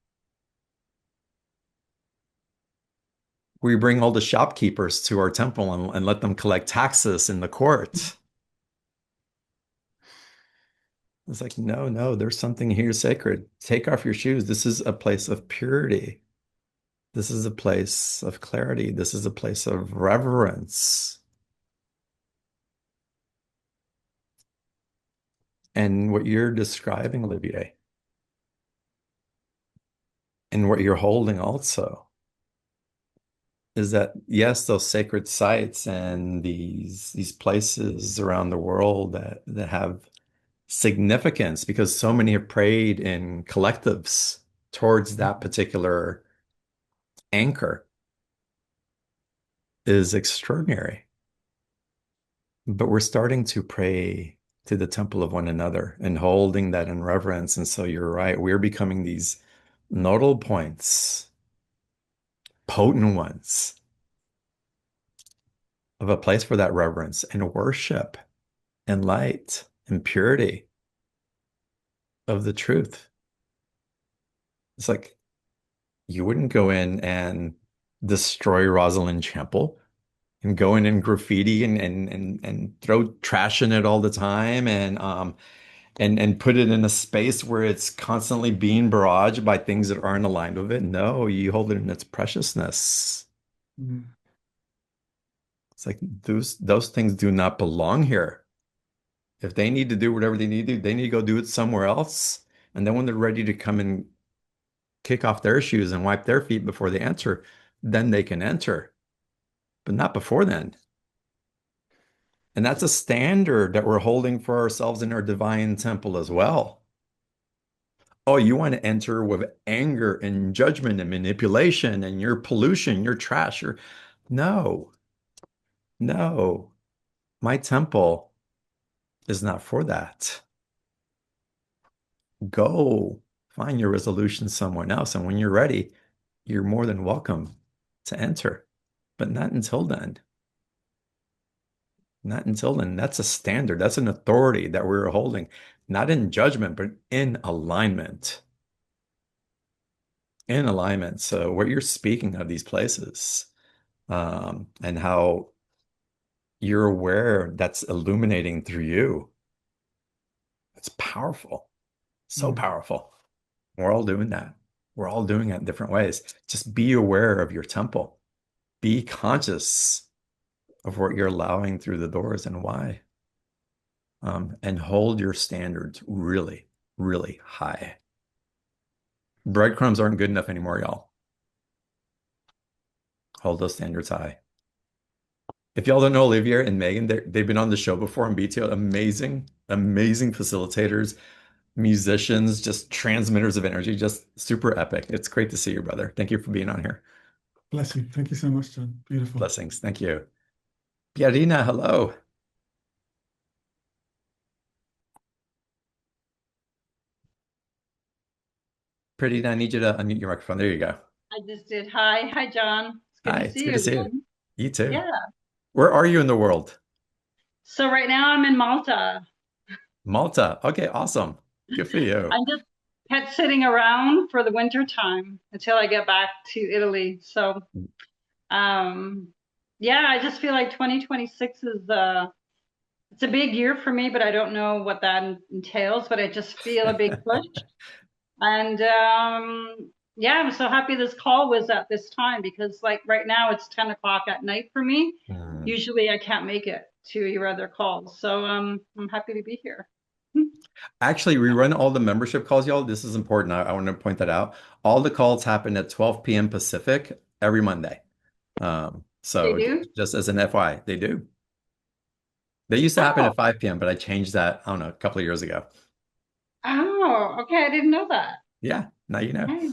we bring all the shopkeepers to our temple and let them collect taxes in the court. It's like, no, no, there's something here sacred. Take off your shoes. This is a place of purity. This is a place of clarity. This is a place of reverence. And what you're describing, Olivier, and what you're holding also is that, yes, those sacred sites and these places around the world that have significance because so many have prayed in collectives towards that particular anchor is extraordinary. But we're starting to pray to the temple of one another and holding that in reverence. And so you're right, we're becoming these nodal points, potent ones of a place for that reverence and worship and light and purity of the truth. It's like you wouldn't go in and destroy Rosalind Chapel and go in and graffiti and throw trash in it all the time and put it in a space where it's constantly being barraged by things that aren't aligned with it. No, you hold it in its preciousness. Mm. It's like those things do not belong here. If they need to do whatever they need to do, they need to go do it somewhere else. And then when they're ready to come and kick off their shoes and wipe their feet before they enter, then they can enter, but not before then. And that's a standard that we're holding for ourselves in our divine temple as well. Oh, you want to enter with anger and judgment and manipulation and your pollution, your trash, your no, no. My temple is not for that. Go find your resolution somewhere else. And when you're ready, you're more than welcome to enter, but not until then. Not until then. That's a standard. That's an authority that we're holding, not in judgment, but in alignment. In alignment. So what you're speaking of these places, and how you're aware that's illuminating through you. It's powerful. So Mm. powerful. We're all doing that. We're all doing it in different ways. Just be aware of your temple. Be conscious of what you're allowing through the doors and why. And hold your standards really, really high. Breadcrumbs aren't good enough anymore, y'all. Hold those standards high. If y'all don't know Olivier and Megan, they've been on the show before on BTO. Amazing, amazing facilitators, musicians, just transmitters of energy, just super epic. It's great to see you, brother. Thank you for being on here. Bless you. Thank you so much, John. Beautiful. Blessings. Thank you. Pierina, hello. Pretty, I need you to unmute your microphone. There you go. I just did. Hi. Hi, John. It's good Hi, to it's see good you to see you. again. You too. Yeah. Where are you in the world? So right now I'm in Malta. Malta. Okay, awesome. Good for you. I'm just pet sitting around for the winter time until I get back to Italy. So, um, yeah, I just feel like 2026 is it's a big year for me, but I don't know what that entails, but I just feel a big push. And yeah, I'm so happy this call was at this time because like right now it's 10 o'clock at night for me. Hmm. Usually I can't make it to your other calls. So I'm happy to be here. Actually, we run all the membership calls, y'all. This is important. I want to point that out. All the calls happen at 12 p.m. Pacific every Monday. They So do? just as an FYI, they do. They used to happen Oh, at 5 p.m., but I changed that, I don't know, a couple of years ago. oh, okay. I didn't know that. Yeah, now you know. Okay.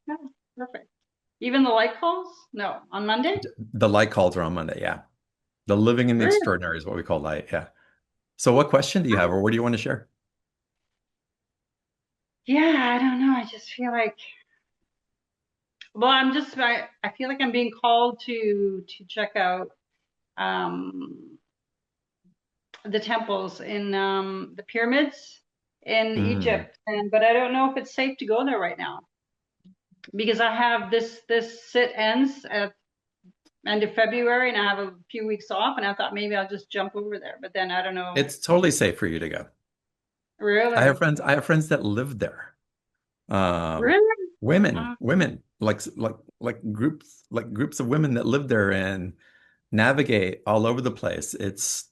Yeah, perfect. Even the light calls? No, on Monday? The light calls are on Monday. Yeah. The living in the Really? extraordinary is what we call light. Yeah. So what question do you have, or what do you want to share? Yeah, I don't know. I just feel like, well, I feel like I'm being called to check out um the temples in the pyramids in Mm. Egypt, and but I don't know if it's safe to go there right now because I have this sit ends at end of February, and I have a few weeks off, and I thought maybe I'll just jump over there, but then I don't know. It's totally safe for you to go. Really, I have friends that live there. Um, really? women, like groups of women that live there and navigate all over the place. It's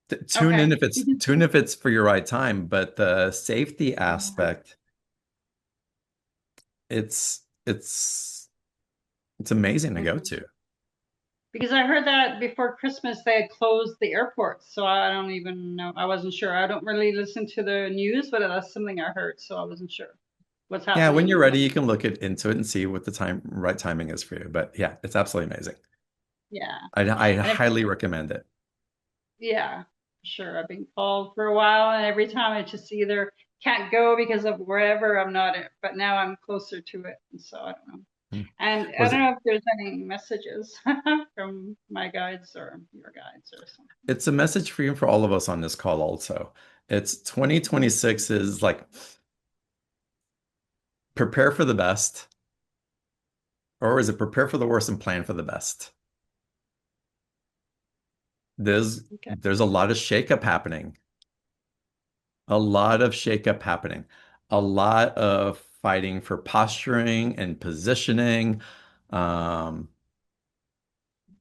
Okay. tune if it's for your right time, but the safety aspect, it's it's it's amazing to go to. Because I heard that before Christmas they had closed the airports, so I don't even know. I wasn't sure. I don't really listen to the news, but that's something I heard, so I wasn't sure what's Yeah, when happening you're in ready, London. you can look into it and see what the right timing is for you. But yeah, it's absolutely amazing. Yeah. I And if highly recommend it. Yeah, sure. I've been called for a while, and every time I just either can't go because of wherever I'm not, but now I'm closer to it, and so I don't know. Hmm. And I Was don't it? know if there's any messages from my guides or your guides or something. It's a message for you and for all of us on this call also. It's 2026 is like prepare for the best, or is it prepare for the worst and plan for the best? Okay. There's a lot of shakeup happening, a lot of shakeup happening, a lot of fighting for posturing and positioning, um,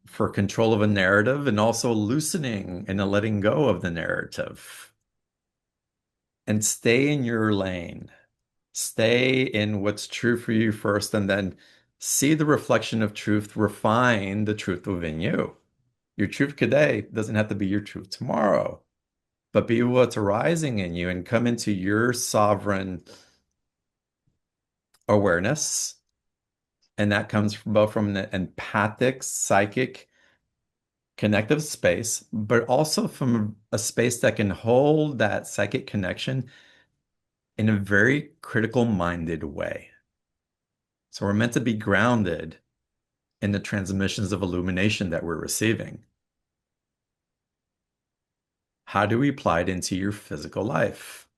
for control of a narrative, and also loosening and letting go of the narrative. And stay in your lane. Stay in what's true for you first, and then see the reflection of truth, refine the truth within you. Your truth today doesn't have to be your truth tomorrow, but be what's arising in you and come into your sovereign awareness. And that comes from both from the empathic, psychic, connective space, but also from a space that can hold that psychic connection in a very critical minded way. So we're meant to be grounded in the transmissions of illumination that we're receiving. How do we apply it into your physical life?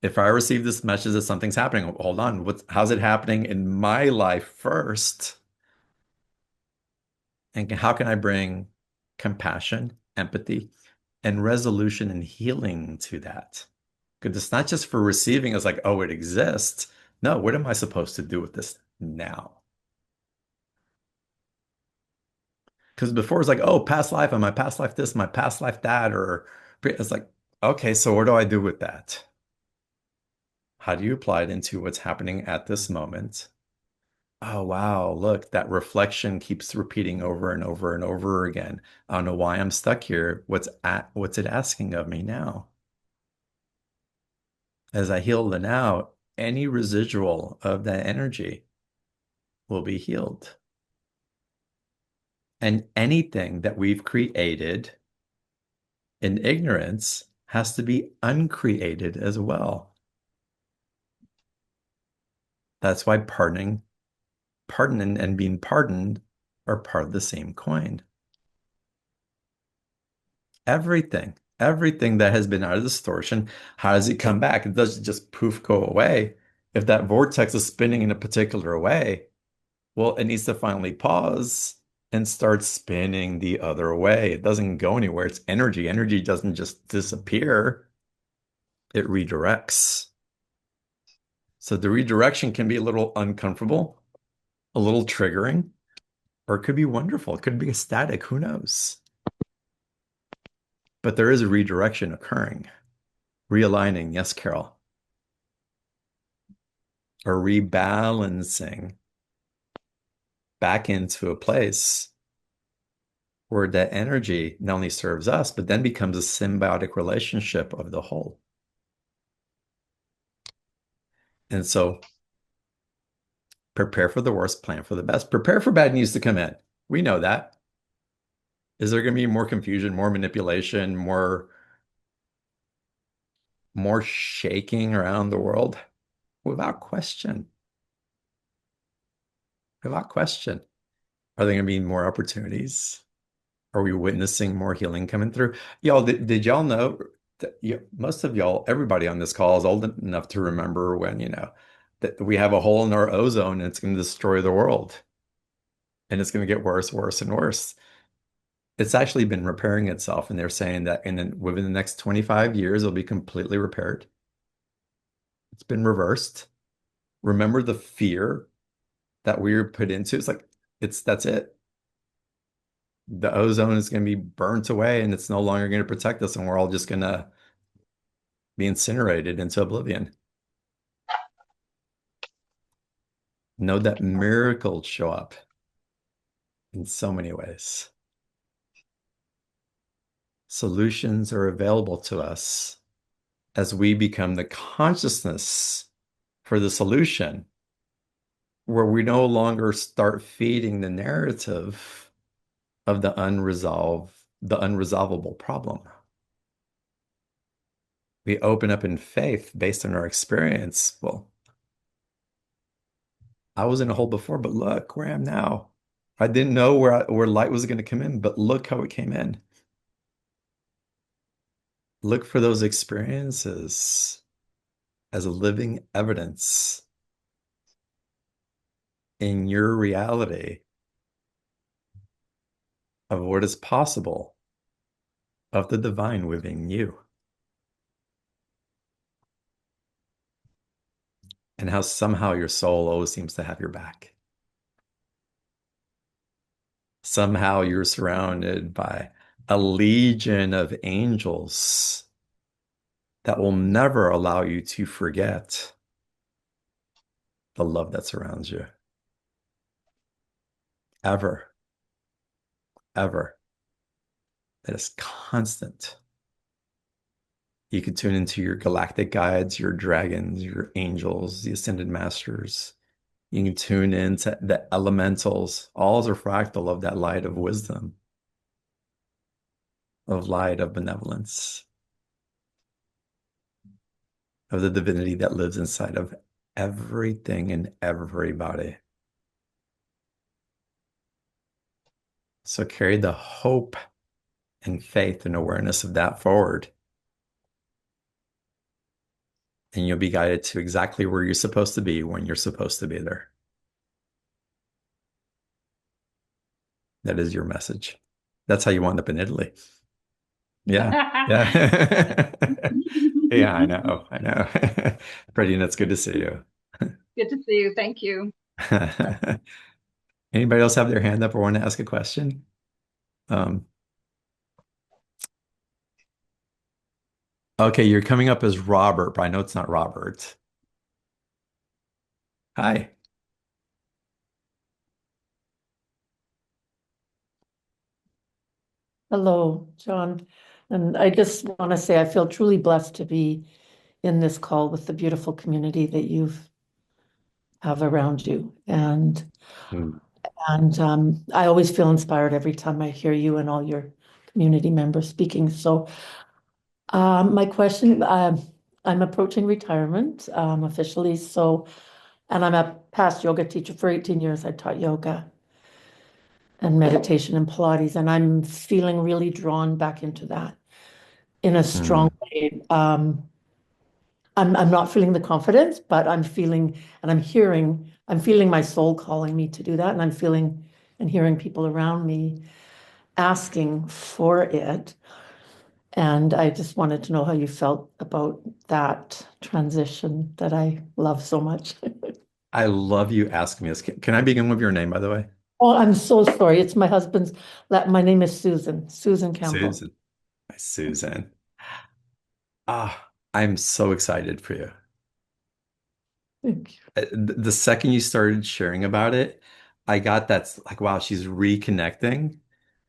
If I receive this message that something's happening, hold on, how's it happening in my life first? And how can I bring compassion, empathy, and resolution and healing to that? Because it's not just for receiving, it's like, oh, it exists. No, what am I supposed to do with this now? Because before it's like, oh, past life, and my past life this, my past life that, or it's like, okay, so what do I do with that? How do you apply it into what's happening at this moment? Oh, wow, look, that reflection keeps repeating over and over and over again. I don't know why I'm stuck here. What's it asking of me now? As I heal the now, any residual of that energy will be healed. And anything that we've created in ignorance has to be uncreated as well. That's why pardon and being pardoned are part of the same coin. Everything that has been out of distortion, how does it come back? It doesn't just poof go away. If that vortex is spinning in a particular way, well, it needs to finally pause and start spinning the other way. It doesn't go anywhere. It's energy. Energy doesn't just disappear, it redirects. So the redirection can be a little uncomfortable, a little triggering, or it could be wonderful. It could be ecstatic. Who knows? But there is a redirection occurring, realigning. Yes, Carol. Or rebalancing back into a place where that energy not only serves us, but then becomes a symbiotic relationship of the whole. And so prepare for the worst, plan for the best. Prepare for bad news to come in. We know that. Is there going to be more confusion, more manipulation, more shaking around the world? Without question. Without question. Are there going to be more opportunities? Are we witnessing more healing coming through? Y'all, did y'all know that most of y'all, everybody on this call is old enough to remember when, that we have a hole in our ozone and it's going to destroy the world. And it's going to get worse, worse, and worse. It's actually been repairing itself. And they're saying that within the next 25 years, it'll be completely repaired. It's been reversed. Remember the fear that we were put into? It's like, that's it. The ozone is going to be burnt away and it's no longer going to protect us. And we're all just going to be incinerated into oblivion. Know that miracles show up in so many ways. Solutions are available to us as we become the consciousness for the solution, where we no longer start feeding the narrative of the unresolvable problem. We open up in faith based on our experience. Well, I was in a hole before, but look where I am now. I didn't know where light was going to come in, but look how it came in. Look for those experiences as a living evidence in your reality of what is possible of the divine within you. And how somehow your soul always seems to have your back. Somehow you're surrounded by a legion of angels that will never allow you to forget the love that surrounds you. Ever, ever. That is constant. You can tune into your galactic guides, your dragons, your angels, the ascended masters. You can tune into the elementals. All is a fractal of that light of wisdom, of light of benevolence, of the divinity that lives inside of everything and everybody. So carry the hope and faith and awareness of that forward. And you'll be guided to exactly where you're supposed to be when you're supposed to be there. That is your message. That's how you wind up in Italy. Yeah. Yeah. Yeah, I know. I know. Freddie, it's good to see you. Good to see you. Thank you. Anybody else have their hand up or want to ask a question? Okay, you're coming up as Robert, but I know it's not Robert. Hi. Hello, John. And I just want to say I feel truly blessed to be in this call with the beautiful community that you've have around you. And Mm. I always feel inspired every time I hear you and all your community members speaking. So My question, I'm approaching retirement officially, so, and I'm a past yoga teacher for 18 years. I taught yoga and meditation and Pilates, and I'm feeling really drawn back into that in a strong Mm. way. I'm not feeling the confidence, but I'm feeling and I'm feeling my soul calling me to do that, and I'm feeling and hearing people around me asking for it. And I just wanted to know how you felt about that transition that I love so much. I love you asking me this. Can I begin with your name, by the way? Oh, I'm so sorry. It's my husband's. My name is Susan, Susan Campbell. Susan. Hi, Susan. I'm so excited for you. Thank you. The second you started sharing about it, I got that's like, wow, she's reconnecting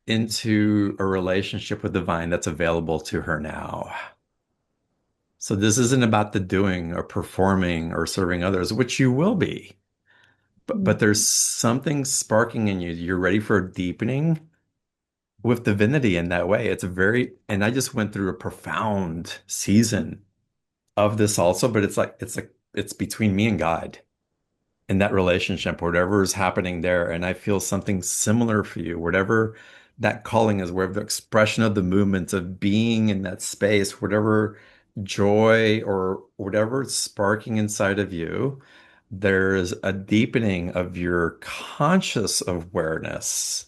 into a relationship with divine that's available to her now. So this isn't about the doing or performing or serving others, which you will be. But Mm, there's something sparking in you. You're ready for a deepening with divinity in that way. It's very, and I just went through a profound season of this also, but it's like it's between me and God in that relationship, whatever is happening there. And I feel something similar for you, whatever that calling is, where the expression of the movement of being in that space, whatever joy or whatever is sparking inside of you, there's a deepening of your conscious awareness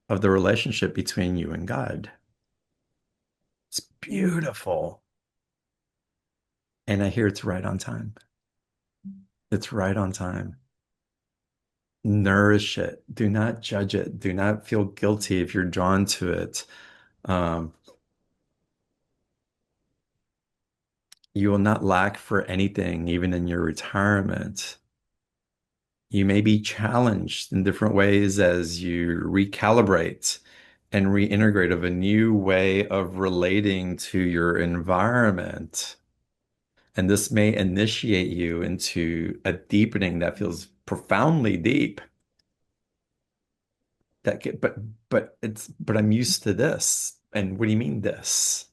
of the relationship between you and God. It's mm, beautiful. And I hear it's right on time. It's right on time. Nourish it. Do not judge it. Do not feel guilty if you're drawn to it. Um, you will not lack for anything, even in your retirement. You may be challenged in different ways as you recalibrate and reintegrate of a new way of relating to your environment. And this may initiate you into a deepening that feels profoundly deep. But I'm used to this. And what do you mean this?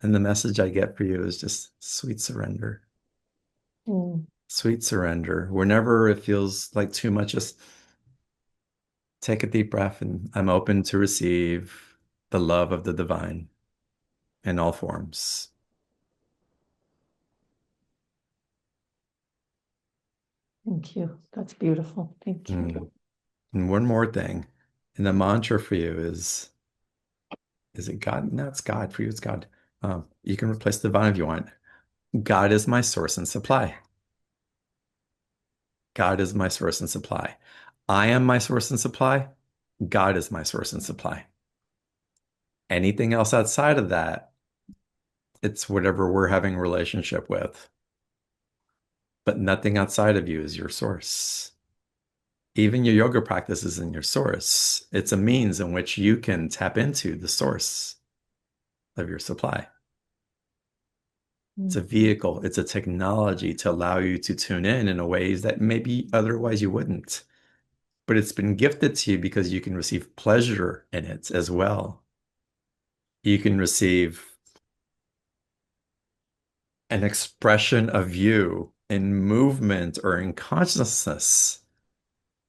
And the message I get for you is just sweet surrender. mm. Sweet surrender. Whenever it feels like too much, just take a deep breath and I'm open to receive the love of the divine in all forms. Thank you. That's beautiful. Thank you. Mm. And one more thing. And the mantra for you is it God? No, it's God. For you, it's God. You can replace divine if you want. God is my source and supply. God is my source and supply. I am my source and supply. God is my source and supply. Anything else outside of that, it's whatever we're having a relationship with. But nothing outside of you is your source. Even your yoga practice isn't your source. It's a means in which you can tap into the source of your supply. It's a Mm, vehicle, it's a technology to allow you to tune in ways that maybe otherwise you wouldn't. But it's been gifted to you because you can receive pleasure in it as well. You can receive an expression of you in movement or in consciousness,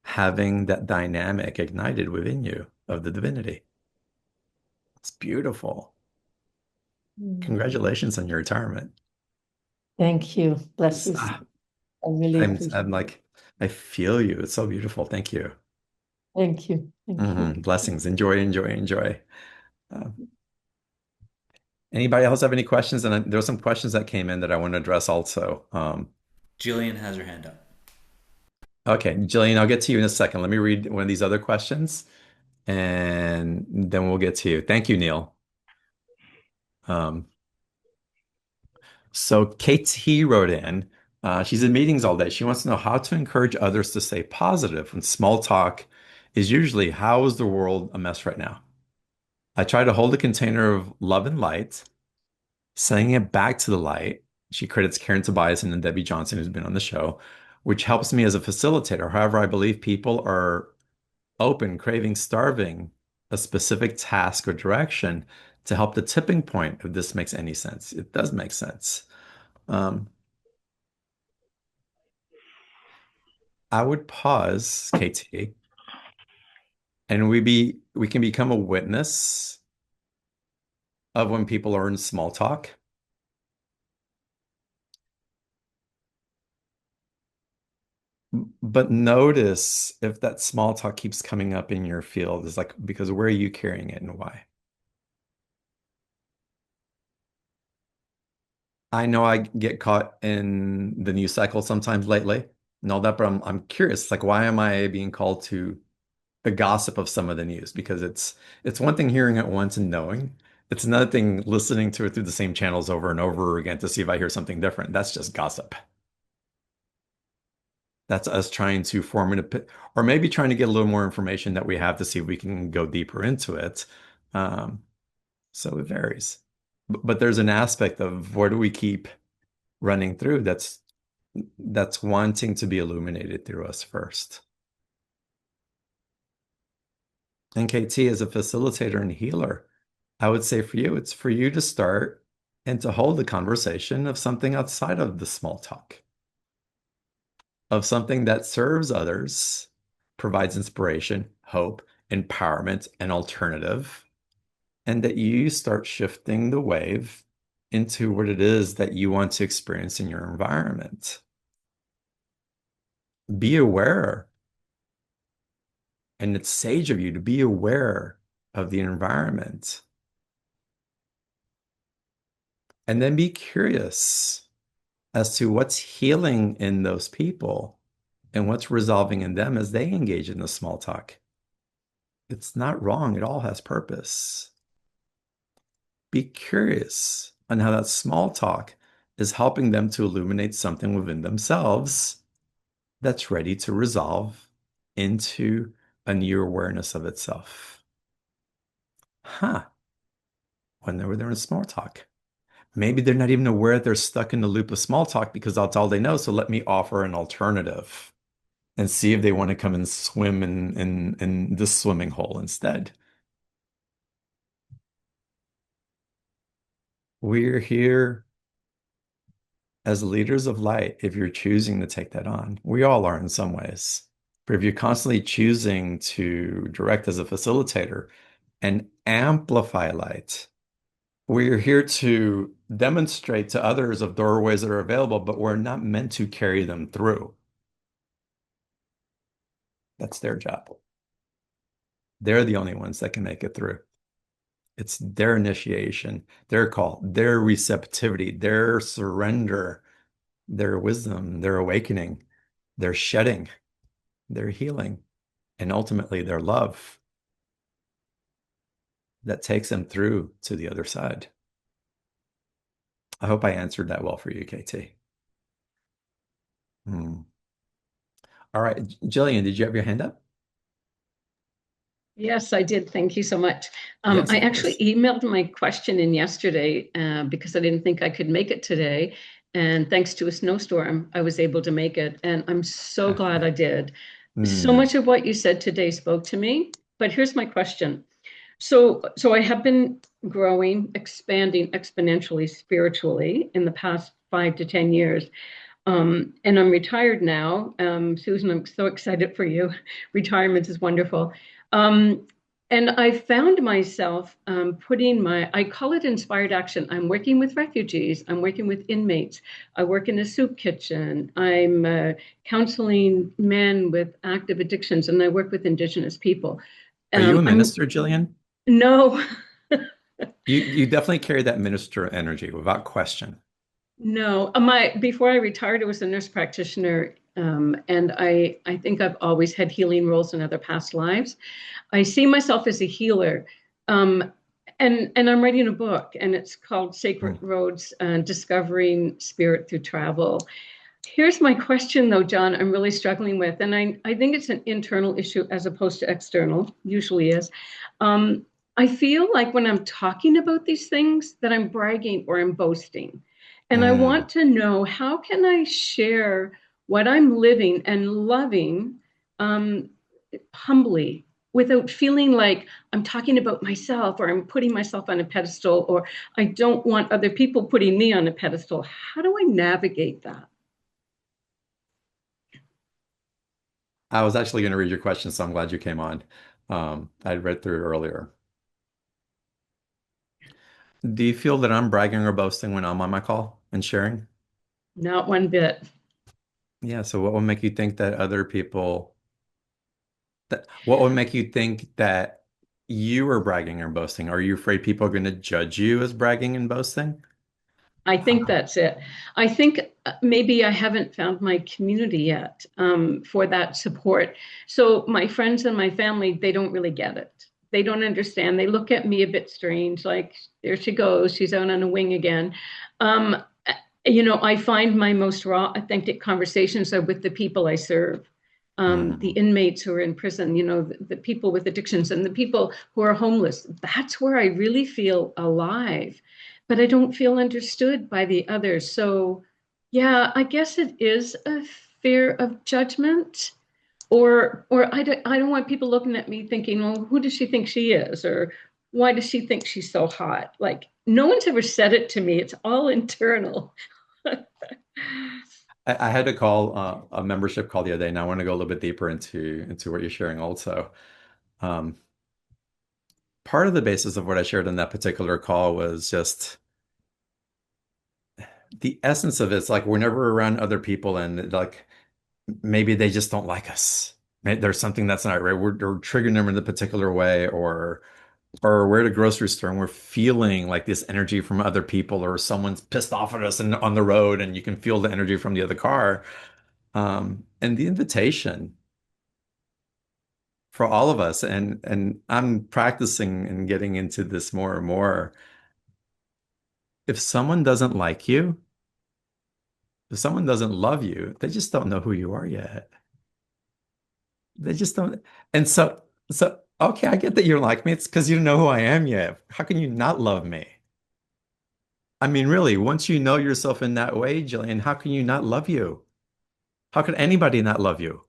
having that dynamic ignited within you of the divinity. It's beautiful. mm. Congratulations on your retirement. Thank you. Bless It's, you. I really appreciate I'm like, I feel you. It's so beautiful. Thank you. it. Thank you. Thank you. Blessings. Enjoy, enjoy, enjoy. Uh, Anybody else have any questions? And there were some questions that came in that I want to address also. Jillian has her hand up. Okay, Jillian, I'll get to you in a second. Let me read one of these other questions and then we'll get to you. Thank you, Neil. Um, so KT wrote in, she's in meetings all day. She wants to know how to encourage others to stay positive when small talk is usually, how is the world a mess right now? I try to hold a container of love and light, sending it back to the light. She credits Karen Tobias and then Debbie Johnson, who's been on the show, which helps me as a facilitator. However, I believe people are open, craving, starving a specific task or direction to help the tipping point, if this makes any sense. It does make sense. Um, I would pause, KT, and we can become a witness of when people are in small talk. But notice if that small talk keeps coming up in your field, is like, because where are you carrying it and why? I know I get caught in the news cycle sometimes lately and all that, but I'm curious, like, why am I being called to the gossip of some of the news? Because it's one thing hearing it once and knowing. It's another thing listening to it through the same channels over and over again to see if I hear something different. That's just gossip. That's us trying to form or maybe trying to get a little more information that we have to see if we can go deeper into it. Um, so it varies. But there's an aspect of where do we keep running through that's wanting to be illuminated through us first. And KT, as a facilitator and healer, I would say for you, it's for you to start and to hold the conversation of something outside of the small talk, of something that serves others, provides inspiration, hope, empowerment, and alternative, and that you start shifting the wave into what it is that you want to experience in your environment. Be aware, and it's sage of you to be aware of the environment. And then be curious as to what's healing in those people and what's resolving in them as they engage in the small talk. It's not wrong. It all has purpose. Be curious on how that small talk is helping them to illuminate something within themselves that's ready to resolve into a new awareness of itself. When they were there in small talk. Maybe they're not even aware they're stuck in the loop of small talk because that's all they know. So let me offer an alternative and see if they want to come and swim in this swimming hole instead. We're here as leaders of light if you're choosing to take that on. We all are in some ways. But if you're constantly choosing to direct as a facilitator and amplify light, we're here to demonstrate to others of doorways that are available, but we're not meant to carry them through. That's their job. They're the only ones that can make it through. It's their initiation, their call, their receptivity, their surrender, their wisdom, their awakening, their shedding, their healing, and ultimately their love that takes them through to the other side. I hope I answered that well for you, KT. All right, Jillian, did you have your hand up? Yes, I did. Thank you so much. Yes, I of actually course. emailed my question in yesterday because I didn't think I could make it today. And thanks to a snowstorm, I was able to make it. And I'm so glad I did. So Mm. much of what you said today spoke to me. But here's my question. So I have been growing, expanding exponentially spiritually in the past 5 to 10 years. And I'm retired now. Susan, I'm so excited for you. Retirement is wonderful. Um, and I found myself I call it inspired action. I'm working with refugees. I'm working with inmates. I work in a soup kitchen. I'm counseling men with active addictions, and I work with Indigenous people. Are you a I'm minister, Jillian? no, You definitely carry that minister energy without question. No, before I retired, I was a nurse practitioner, and I think I've always had healing roles in other past lives. I see myself as a healer, um, and I'm writing a book, and it's called Sacred Mm. Roads: Discovering Spirit Through Travel. Here's my question, though, John. I'm really struggling with, and I think it's an internal issue as opposed to external. Usually is. Um, I feel like when I'm talking about these things that I'm bragging or I'm boasting. And I Mm. want to know how can I share what I'm living and loving um, humbly without feeling like I'm talking about myself or I'm putting myself on a pedestal or I don't want other people putting me on a pedestal. How do I navigate that? I was actually going to read your question, so I'm glad you came on. I read through it earlier. Do you feel that I'm bragging or boasting when I'm on my call and sharing? Not one bit. Yeah, so what would make you think that other people what would make you think that you are bragging or boasting? Are you afraid people are going to judge you as bragging and boasting? I think that's it. I think maybe I haven't found my community yet for that support. So my friends and my family, they don't really get it. They don't understand. They look at me a bit strange, like there she goes, she's out on a wing again. Um, I find my most raw, authentic conversations are with the people I serve. The Mm. inmates who are in prison, the people with addictions and the people who are homeless. That's where I really feel alive, but I don't feel understood by the others. So, yeah, I guess it is a fear of judgment, or I don't want people looking at me thinking, well, who does she think she is, or why does she think she's so hot? Like, no one's ever said it to me. It's all internal. I had to call a membership call the other day, and I want to go a little bit deeper into what you're sharing also. Um, Part of the basis of what I shared in that particular call was just the essence of it. It's like we're never around other people, and like maybe they just don't like us. There's something that's not right. We're triggering them in a particular way, or we're at a grocery store and we're feeling like this energy from other people, or someone's pissed off at us and on the road, and you can feel the energy from the other car. And the invitation for all of us, and I'm practicing and getting into this more and more. If someone doesn't like you, if someone doesn't love you, they just don't know who you are yet. They just don't. And so okay, I get that you're like me. It's because you don't know who I am yet. How can you not love me? I mean, really, once you know yourself in that way, Jillian, how can you not love you? How could anybody not love you?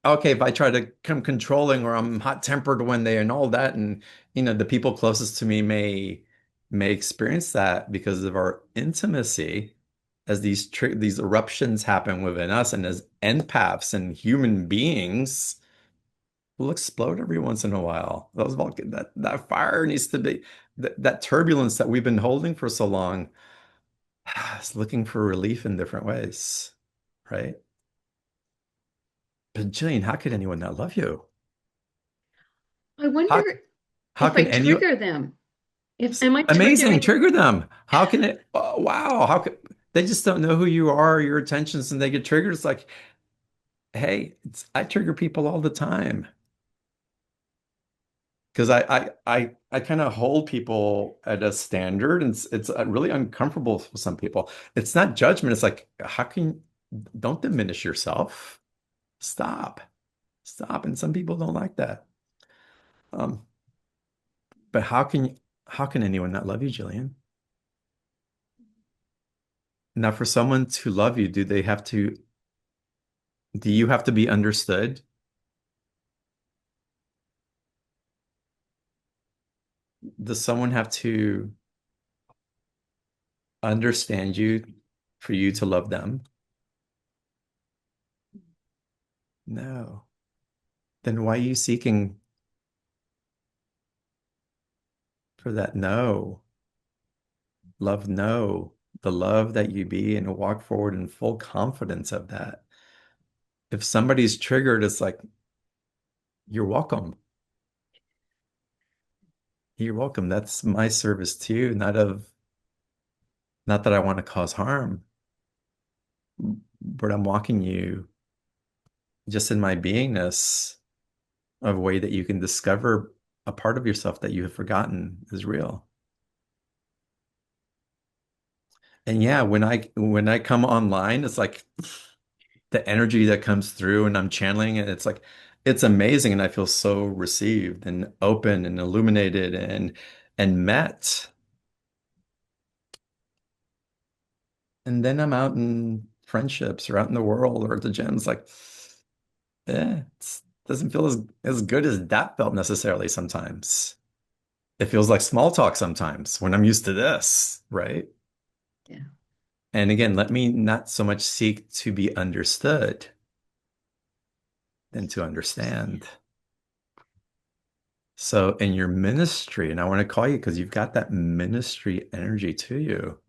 Okay, if I try to become controlling or I'm hot-tempered when they and all that, and the people closest to me may experience that because of our intimacy as these eruptions happen within us, and as empaths and human beings, we'll explode every once in a while. That fire needs to be that turbulence that we've been holding for so long is looking for relief in different ways, right? But Jillian, how could anyone not love you? I How wonder how if I can any trigger them. If am I amazing triggering? trigger them? How can it? Oh, wow, how could they just don't know who you are, your intentions, and they get triggered? It's like, hey, I trigger people all the time because I kind of hold people at a standard, and it's really uncomfortable for some people. It's not judgment. It's like, how can don't diminish yourself? Stop, stop. And some people don't like that. Um, but how can anyone not love you, Jillian? Now, for someone to love you, do you have to be understood? Does someone have to understand you for you to love them? No. Then why are you seeking for that? No. Love, no. The love that you be, and walk forward in full confidence of that. If somebody's triggered, it's like, you're welcome. You're welcome. That's my service to you, not that I want to cause harm, but I'm walking you just in my beingness of a way that you can discover a part of yourself that you have forgotten is real. And yeah, when I come online, it's like the energy that comes through and I'm channeling it, it's like it's amazing, and I feel so received and open and illuminated and met. And then I'm out in friendships or out in the world or at the gym. It's like, Doesn't feel as good as that felt necessarily sometimes. It feels like small talk sometimes when I'm used to this, right? Yeah. And again, let me not so much seek to be understood than to understand. So in your ministry, and I want to call you because you've got that ministry energy to you.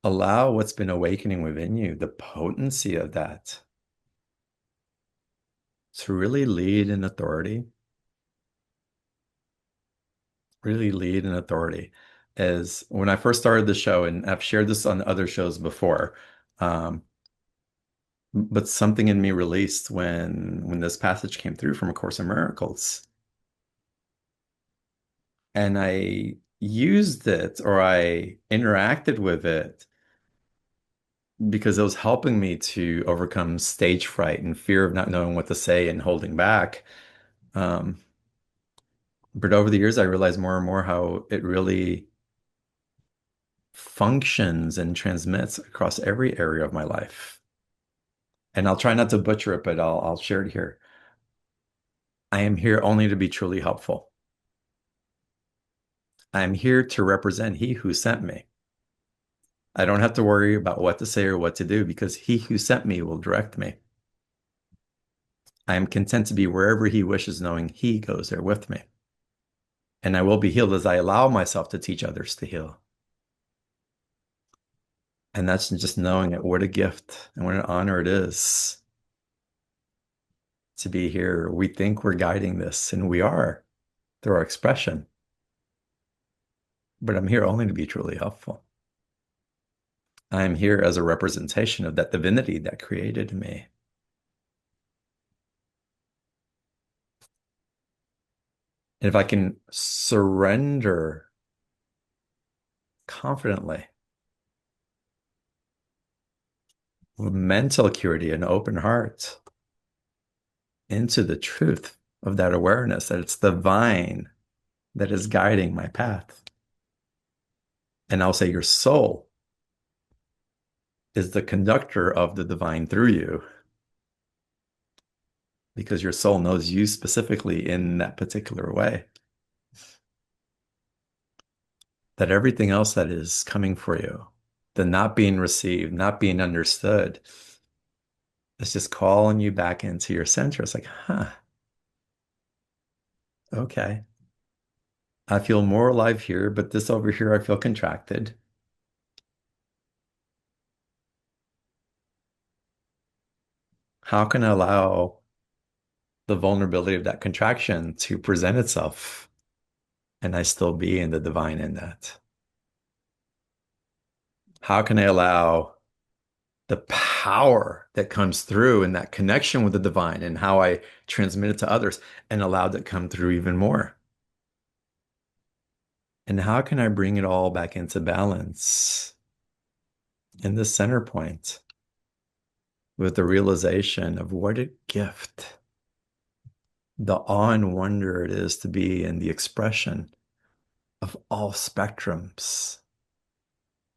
Allow what's been awakening within you, the potency of that, to really lead in authority. Really lead in authority. As when I first started the show, and I've shared this on other shows before, um, but something in me released when this passage came through from A Course in Miracles. And I used it or I interacted with it because it was helping me to overcome stage fright and fear of not knowing what to say and holding back. Um, but over the years, I realized more and more how it really functions and transmits across every area of my life. And I'll try not to butcher it, but I'll share it here. I am here only to be truly helpful. I am here to represent He who sent me. I don't have to worry about what to say or what to do because He who sent me will direct me. I am content to be wherever He wishes, knowing He goes there with me. And I will be healed as I allow myself to teach others to heal. And that's just knowing it. What a gift and what an honor it is to be here. We think we're guiding this, and we are through our expression. But I'm here only to be truly helpful. I'm here as a representation of that divinity that created me. And if I can surrender confidently with mental acuity and open heart into the truth of that awareness that it's divine that is guiding my path. And I'll say your soul is the conductor of the divine through you because your soul knows you specifically in that particular way. That everything else that is coming for you, the not being received, not being understood, it's just calling you back into your center. It's like, okay. I feel more alive here, but this over here, I feel contracted. How can I allow the vulnerability of that contraction to present itself and I still be in the divine in that? How can I allow the power that comes through in that connection with the divine and how I transmit it to others and allow that come through even more? And how can I bring it all back into balance in the center point with the realization of what a gift, the awe and wonder it is to be in the expression of all spectrums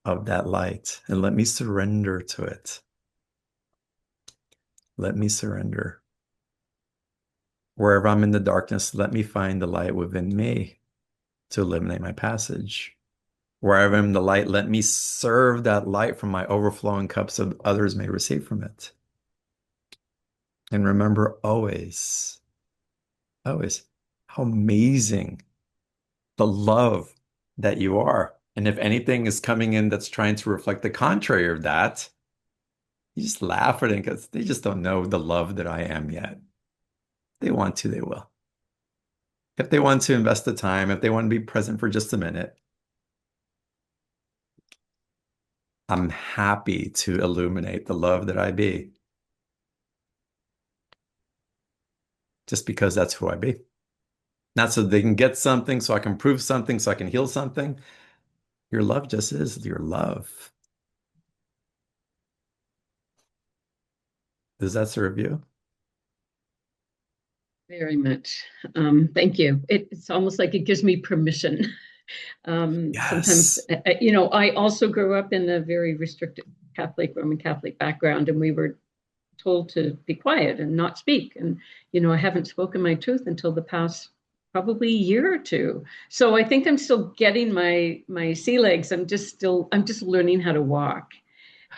of that light. And let me surrender to it. Let me surrender. Wherever I'm in the darkness, let me find the light within me to eliminate my passage. Wherever I'm in the light, let me serve that light from my overflowing cups so others may receive from it. And remember always, always, how amazing the love that you are. And if anything is coming in that's trying to reflect the contrary of that, you just laugh at it because they just don't know the love that I am yet. If they want to, they will. If they want to invest the time, if they want to be present for just a minute, I'm happy to illuminate the love that I be. Just because that's who I be. Not so they can get something, so I can prove something, so I can heal something. Your love just is your love. Does that serve you? Very much. Thank you. It's almost like it gives me permission. Sometimes, Yes. I also grew up in a very restricted Roman Catholic background, and we were told to be quiet and not speak. And, I haven't spoken my truth until the past probably year or two. So I think I'm still getting my sea legs. I'm just learning how to walk.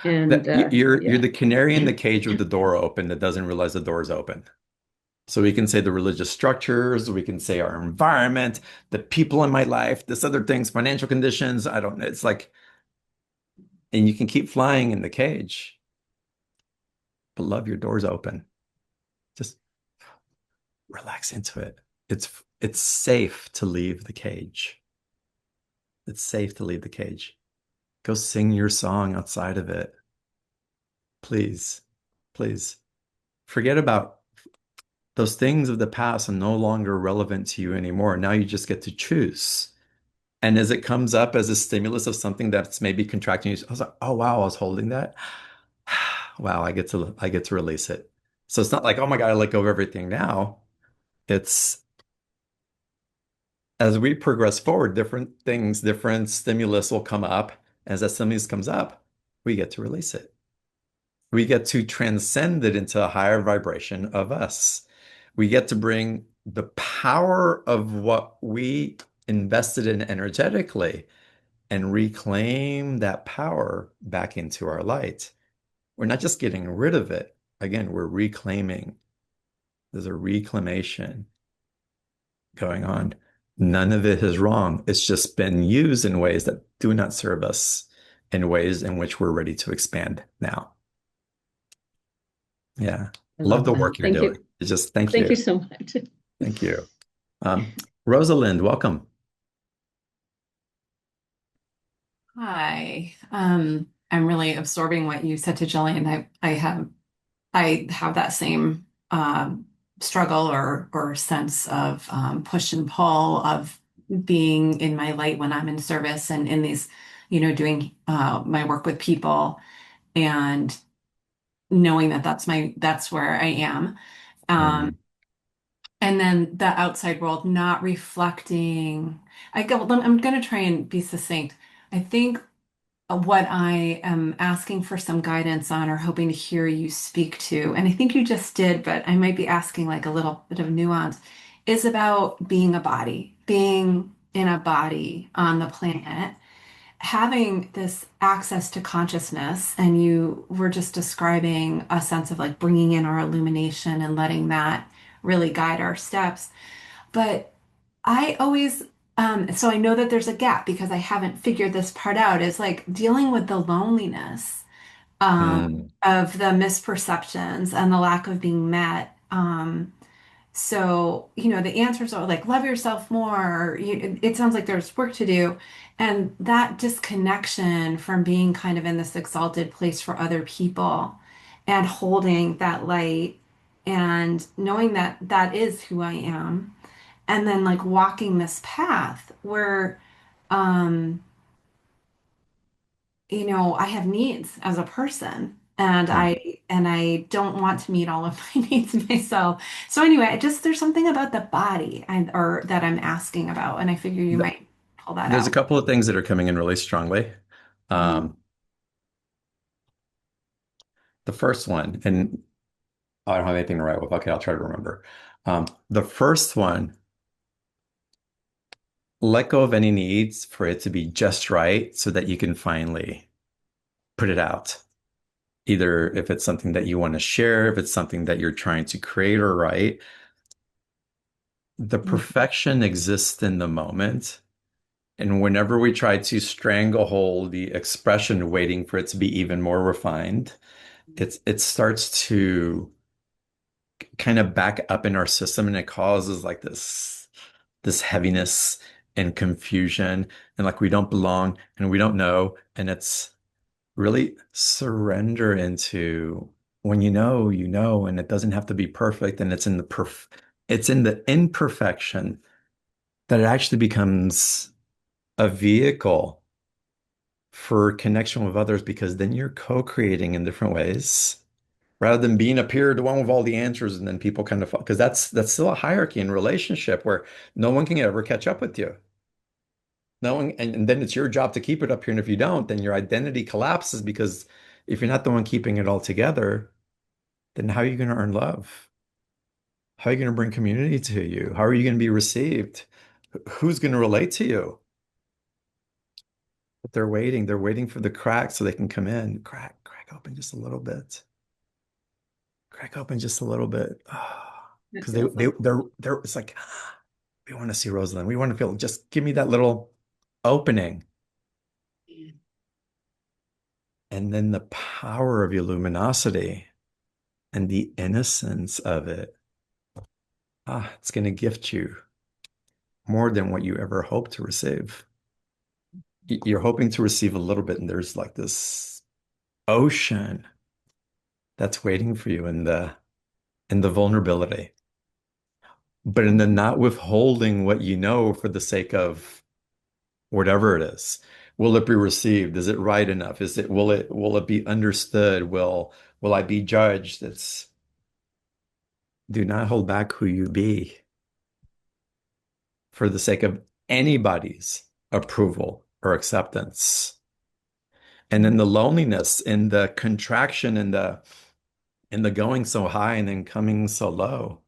And You're yeah. the canary in the cage with the door open that doesn't realize the door is open. So we can say the religious structures, we can say our environment, the people in my life, this other things, financial conditions. I don't know. It's like, and you can keep flying in the cage, but love, your door's open. Just relax into it. It's safe to leave the cage. It's safe to leave the cage. Go sing your song outside of it. Please, please. Forget about those things of the past are no longer relevant to you anymore. Now you just get to choose. And as it comes up as a stimulus of something that's maybe contracting you, I was like, oh wow, I was holding that. Wow, I get to release it. So it's not like, oh my God, I let go of everything now. It's as we progress forward, different things, different stimulus will come up. As that stimulus comes up, we get to release it. We get to transcend it into a higher vibration of us. We get to bring the power of what we invested in energetically and reclaim that power back into our light. We're not just getting rid of it. Again, we're reclaiming. There's a reclamation going on. None of it is wrong. It's just been used in ways that do not serve us, in ways in which we're ready to expand now. Yeah. I Love love the that. work you're Thank doing. you. It's just thank Thank you. you so much. Thank you. Rosalind, welcome. Hi. I'm really absorbing what you said to Jillian. I have that same struggle or sense of push and pull of being in my light when I'm in service and in these, doing my work with people and knowing that that's where I am. Um, Mm, and then the outside world not reflecting. I'm going to try and be succinct. I think what I am asking for some guidance on or hoping to hear you speak to, and I think you just did, but I might be asking like a little bit of nuance, is about being a body, being in a body on the planet, having this access to consciousness. And you were just describing a sense of like bringing in our illumination and letting that really guide our steps. But I always, so I know that there's a gap because I haven't figured this part out, is like dealing with the loneliness mm. of the misperceptions and the lack of being met. So, the answers are like, love yourself more. It sounds like there's work to do. And that disconnection from being kind of in this exalted place for other people and holding that light and knowing that that is who I am and then like walking this path where um I have needs as a person and Mm. I don't want to meet all of my needs myself. So anyway, there's something about the body or that I'm asking about and I figure you Th- might pull that There's a out. couple of things that are coming in really strongly. Mhm. Um, the first one, and I don't have anything to write with. Okay, I'll try to remember. The first one, let go of any needs for it to be just right so that you can finally put it out. Either if it's something that you want to share, if it's something that you're trying to create or write, the perfection exists in the moment. And whenever we try to stranglehold the expression, waiting for it to be even more refined, it starts to kind of back up in our system and it causes like this heaviness and confusion and like we don't belong and we don't know. And it's really surrender into when you know, and it doesn't have to be perfect. And it's in the imperfection that it actually becomes a vehicle for connection with others because then you're co-creating in different ways rather than being up here, the one with all the answers, and then people kind of because that's still a hierarchy in relationship where no one can ever catch up with you. No one, and then it's your job to keep it up here. And if you don't, then your identity collapses because if you're not the one keeping it all together, then how are you going to earn love? How are you going to bring community to you? How are you going to be received? Who's going to relate to you? But they're waiting. They're waiting for the crack so they can come in. Crack open just a little bit. Crack open just a little bit. That Because feels like they're it's like we want to see Rosalind. We want to feel just give me that little opening. And then the power of your luminosity and the innocence of it. It's going to gift you more than what you ever hoped to receive. You're hoping to receive a little bit, and there's like this ocean that's waiting for you in the vulnerability, but in the not withholding what you know for the sake of whatever it is. Will it be received? Is it right enough? Will it be understood? Will I be judged? It's do not hold back who you be for the sake of anybody's approval or acceptance. And then the loneliness and the contraction and the going so high and then coming so low.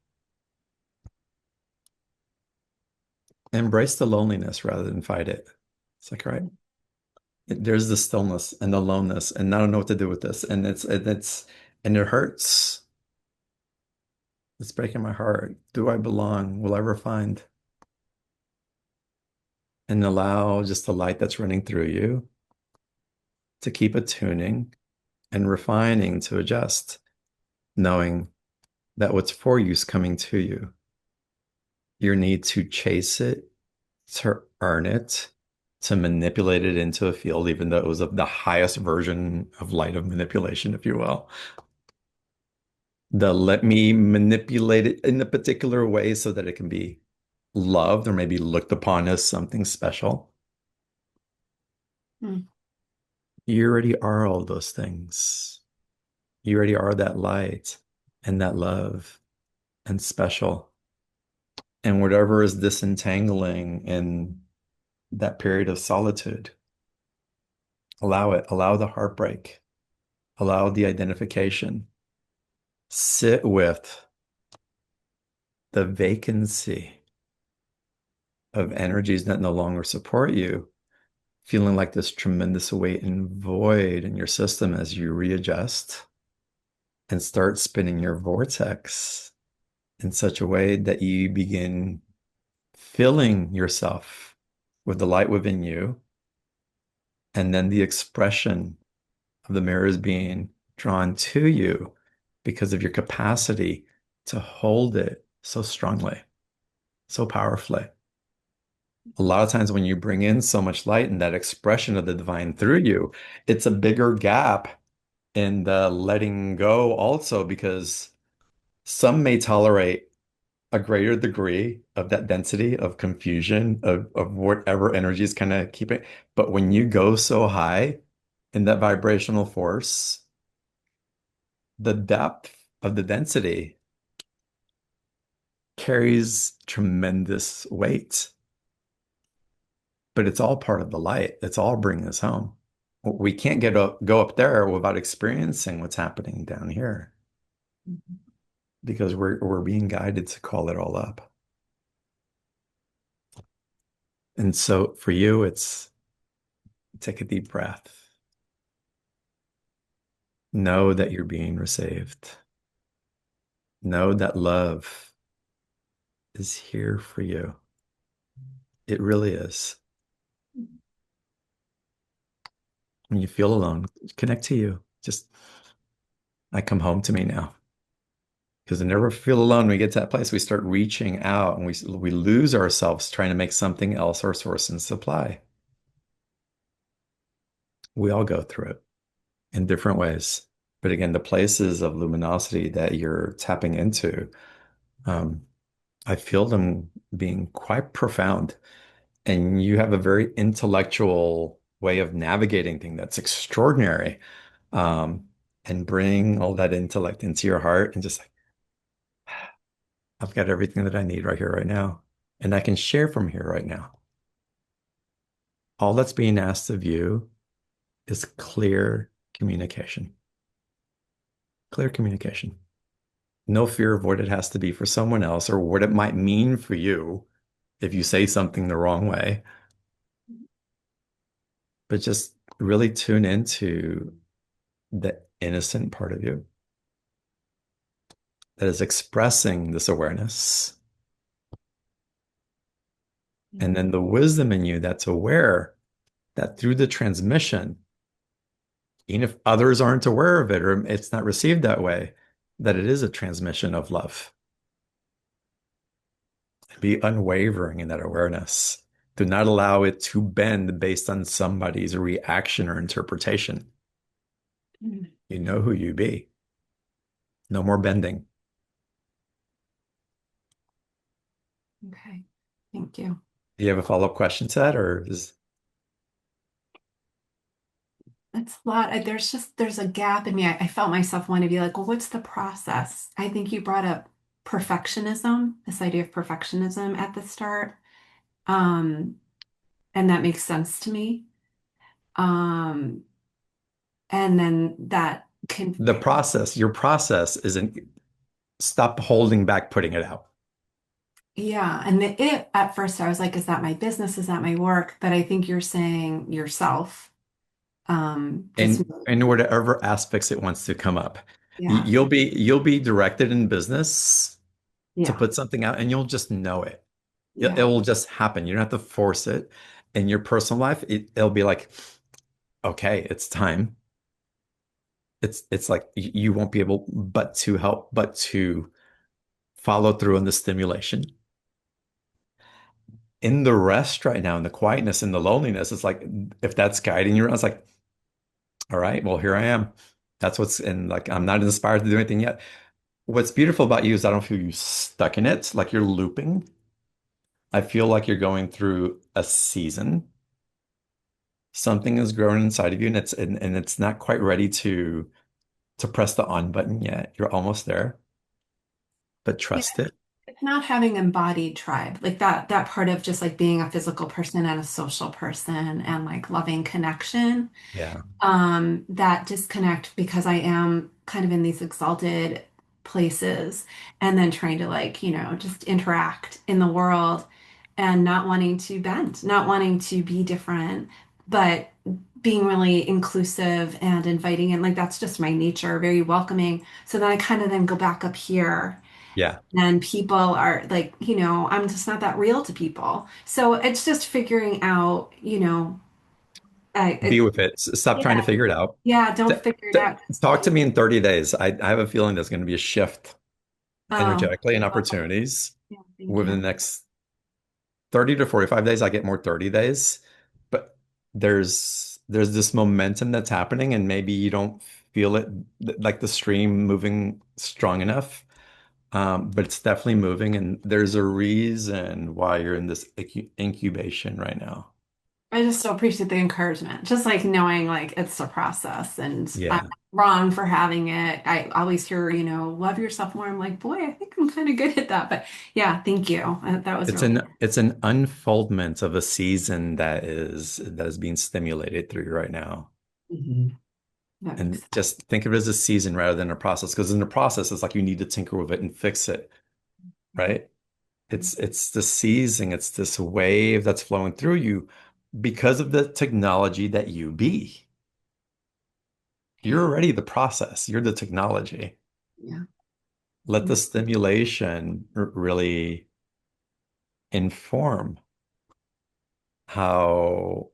Embrace the loneliness rather than fight it. It's like, all right, there's the stillness and the aloneness, and I don't know what to do with this. And and it hurts. It's breaking my heart. Do I belong? Will I ever find? And allow just the light that's running through you to keep attuning and refining to adjust, knowing that what's for you is coming to you. Your need to chase it, to earn it, to manipulate it into a field, even though it was of the highest version of light of manipulation, if you will. The let me manipulate it in a particular way so that it can be loved or maybe looked upon as something special. Hmm. You already are all those things. You already are that light and that love and special. And whatever is disentangling in that period of solitude, allow it, allow the heartbreak, allow the identification, sit with the vacancy of energies that no longer support you, feeling like this tremendous weight and void in your system as you readjust and start spinning your vortex in such a way that you begin filling yourself with the light within you. And then the expression of the mirror is being drawn to you because of your capacity to hold it so strongly, so powerfully. A lot of times when you bring in so much light and that expression of the divine through you, it's a bigger gap in the letting go also because some may tolerate a greater degree of that density of confusion of whatever energies kind of keep it. But when you go so high in that vibrational force, the depth of the density carries tremendous weight. But it's all part of the light. It's all bringing us home. We can't go up there without experiencing what's happening down here because we're being guided to call it all up. And so for you, it's take a deep breath. Know that you're being received. Know that love is here for you. It really is. When you feel alone, connect to you. Just, I come home to me now. Because I never feel alone. When we get to that place, we start reaching out and we lose ourselves trying to make something else our source and supply. We all go through it in different ways. But again, the places of luminosity that you're tapping into, um, I feel them being quite profound. And you have a very intellectual way of navigating things that's extraordinary. Um, and bring all that intellect into your heart and just like, I've got everything that I need right here, right now. And I can share from here right now. All that's being asked of you is clear communication. Clear communication. No fear of what it has to be for someone else or what it might mean for you if you say something the wrong way, but just really tune into the innocent part of you that is expressing this awareness. And then the wisdom in you that's aware that through the transmission, even if others aren't aware of it or it's not received that way, that it is a transmission of love. Be unwavering in that awareness. Do not allow it to bend based on somebody's reaction or interpretation. You know who you be. No more bending. Okay. Thank you. Do you have a follow-up question to that, or is That's a lot. There's a gap in me. I felt myself want to be like, well, what's the process? I think you brought up perfectionism, this idea of perfectionism at the start. Um, and that makes sense to me. Um, and then that can, the process, your process isn't stop holding back putting it out. yeah. And it at first I was like, is that my business? Is that my work? But I think you're saying yourself. Just In whatever aspects it wants to come up. yeah, You'll be directed in business to yeah, put something out and you'll just know it. It yeah. will just happen. You don't have to force it. In your personal life, it'll be like, okay, it's time. It's like you won't be able but to help, but to follow through on the stimulation. In the rest right now, in the quietness, in the loneliness, it's like if that's guiding you, it's like, all right, well, here I am. That's what's in like I'm not inspired to do anything yet. What's beautiful about you is I don't feel you stuck in it, like you're looping. I feel like you're going through a season. Something is growing inside of you, and and it's not quite ready to press the on button yet. You're almost there, but Yeah. trust it. It's not having embodied tribe, like that part of just like being a physical person and a social person and like loving connection. Yeah. That disconnect because I am kind of in these exalted places and then trying to like, just interact in the world and not wanting to bend, not wanting to be different, but being really inclusive and inviting and like that's just my nature, very welcoming. So then I kind of then go back up here Yeah. and people are like, I'm just not that real to people. So it's just figuring out, Be I, with it. Stop trying to yeah, figure it out. yeah, don't T- figure it out. Talk to me in 30 days. I have a feeling there's going to be a shift Oh, energetically and opportunities yeah, thank within you. the next 30 to 45 days. I get more 30 days, but there's this momentum that's happening and maybe you don't feel it like the stream moving strong enough. But it's definitely moving and there's a reason why you're in this incubation right now. I just so appreciate the encouragement. Just like knowing like it's a process and I'm Yeah. not wrong for having it. I always hear, love yourself more. I'm like, boy, I think I'm kind of good at that. But yeah, thank you. That was really It's an unfoldment of a season that is being stimulated through you right now. Mhm. That makes And sense. just think of it as a season rather than a process. Because in the process, it's like you need to tinker with it and fix it, right? It's the season, it's this wave that's flowing through you because of the technology that you be. You're Yeah. already the process, you're the technology. Yeah. Let the stimulation really inform how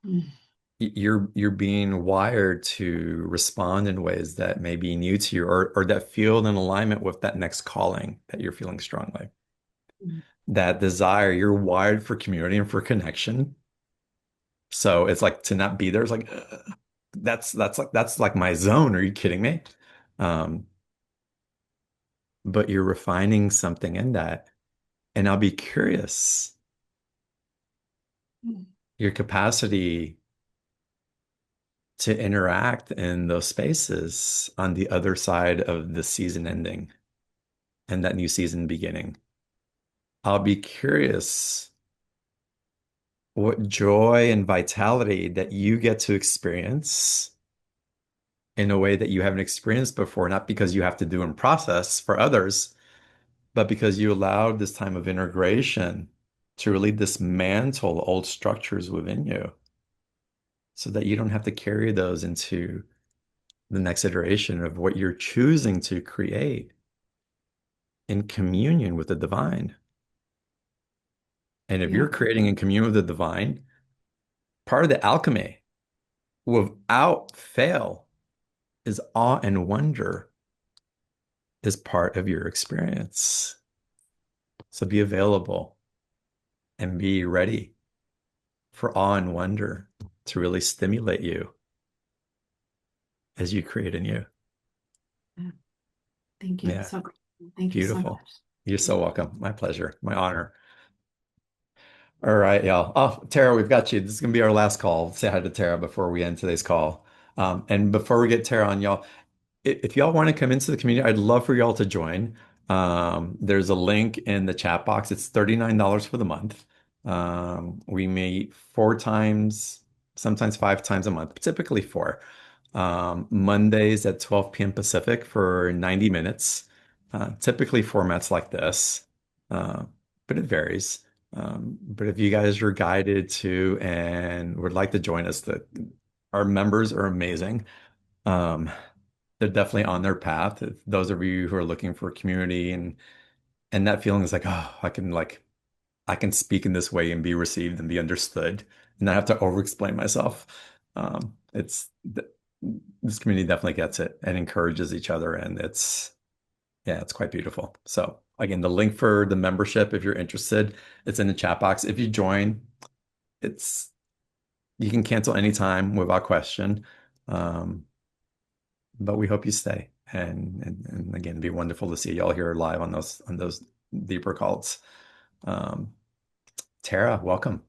Mm. you're being wired to respond in ways that may be new to you or that feel in alignment with that next calling that you're feeling strongly. Mm. That desire, you're wired for community and for connection. So it's like to not be there is like that's like my zone. Are you kidding me? Um, but you're refining something in that. And I'll be curious, Mm. your capacity to interact in those spaces on the other side of the season ending and that new season beginning. I'll be curious what joy and vitality that you get to experience in a way that you haven't experienced before, not because you have to do and process for others, but because you allowed this time of integration to really dismantle old structures within you so that you don't have to carry those into the next iteration of what you're choosing to create in communion with the divine. And if Yeah. you're creating in communion with the divine, part of the alchemy, without fail, is awe and wonder is part of your experience. So be available and be ready for awe and wonder to really stimulate you as you create anew. Yeah. Thank you. Yeah, So grateful. Thank you so beautiful. much. You're so welcome. My pleasure. My honor. All right, y'all. Oh, Tara, we've got you. This is gonna be our last call. Say hi to Tara before we end today's call. And before we get Tara on, y'all, if y'all want to come into the community, I'd love for y'all to join. There's a link in the chat box. It's $39 for the month. We meet 4 times, sometimes 5 times a month, typically four. Mondays at 12 p.m. Pacific for 90 minutes. Typically formats like this, uh, but it varies. But if you guys are guided to and would like to join us, our members are amazing. Um, they're definitely on their path. Those of you who are looking for community and that feeling is like, oh, I can speak in this way and be received and be understood and not have to over-explain myself. It's this community definitely gets it and encourages each other, and yeah, it's quite beautiful. So again, the link for the membership, if you're interested, it's in the chat box. If you join, it's you can cancel anytime without question. Um, but we hope you stay. And again, be wonderful to see y'all here live on those deeper calls. Um, Tara, welcome.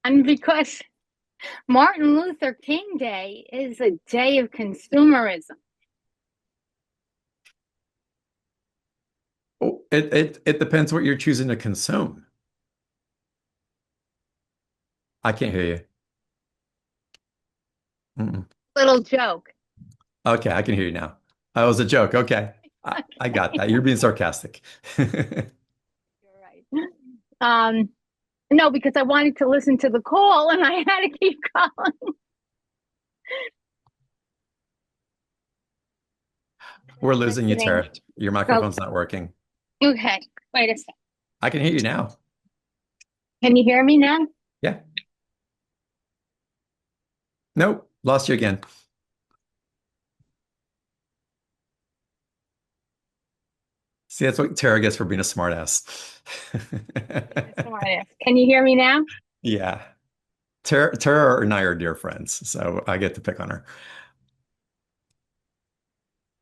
And because Martin Luther King Day is a day of consumerism. Oh, it depends what you're choosing to consume. I can't hear you. Mm-mm. Little joke. Okay, I can hear you now. That was a joke. Okay. I got that. You're being sarcastic. You're right. No, because I wanted to listen to the call and I had to keep calling. We're losing you, Listening. Tara. Your microphone's not working. Okay, wait a second. I can hear you now. Can you hear me now? Yeah. Nope. Lost you again. See, that's what Tara gets for being a smartass. Can you hear me now? Yeah. Tara and I are dear friends, so I get to pick on her.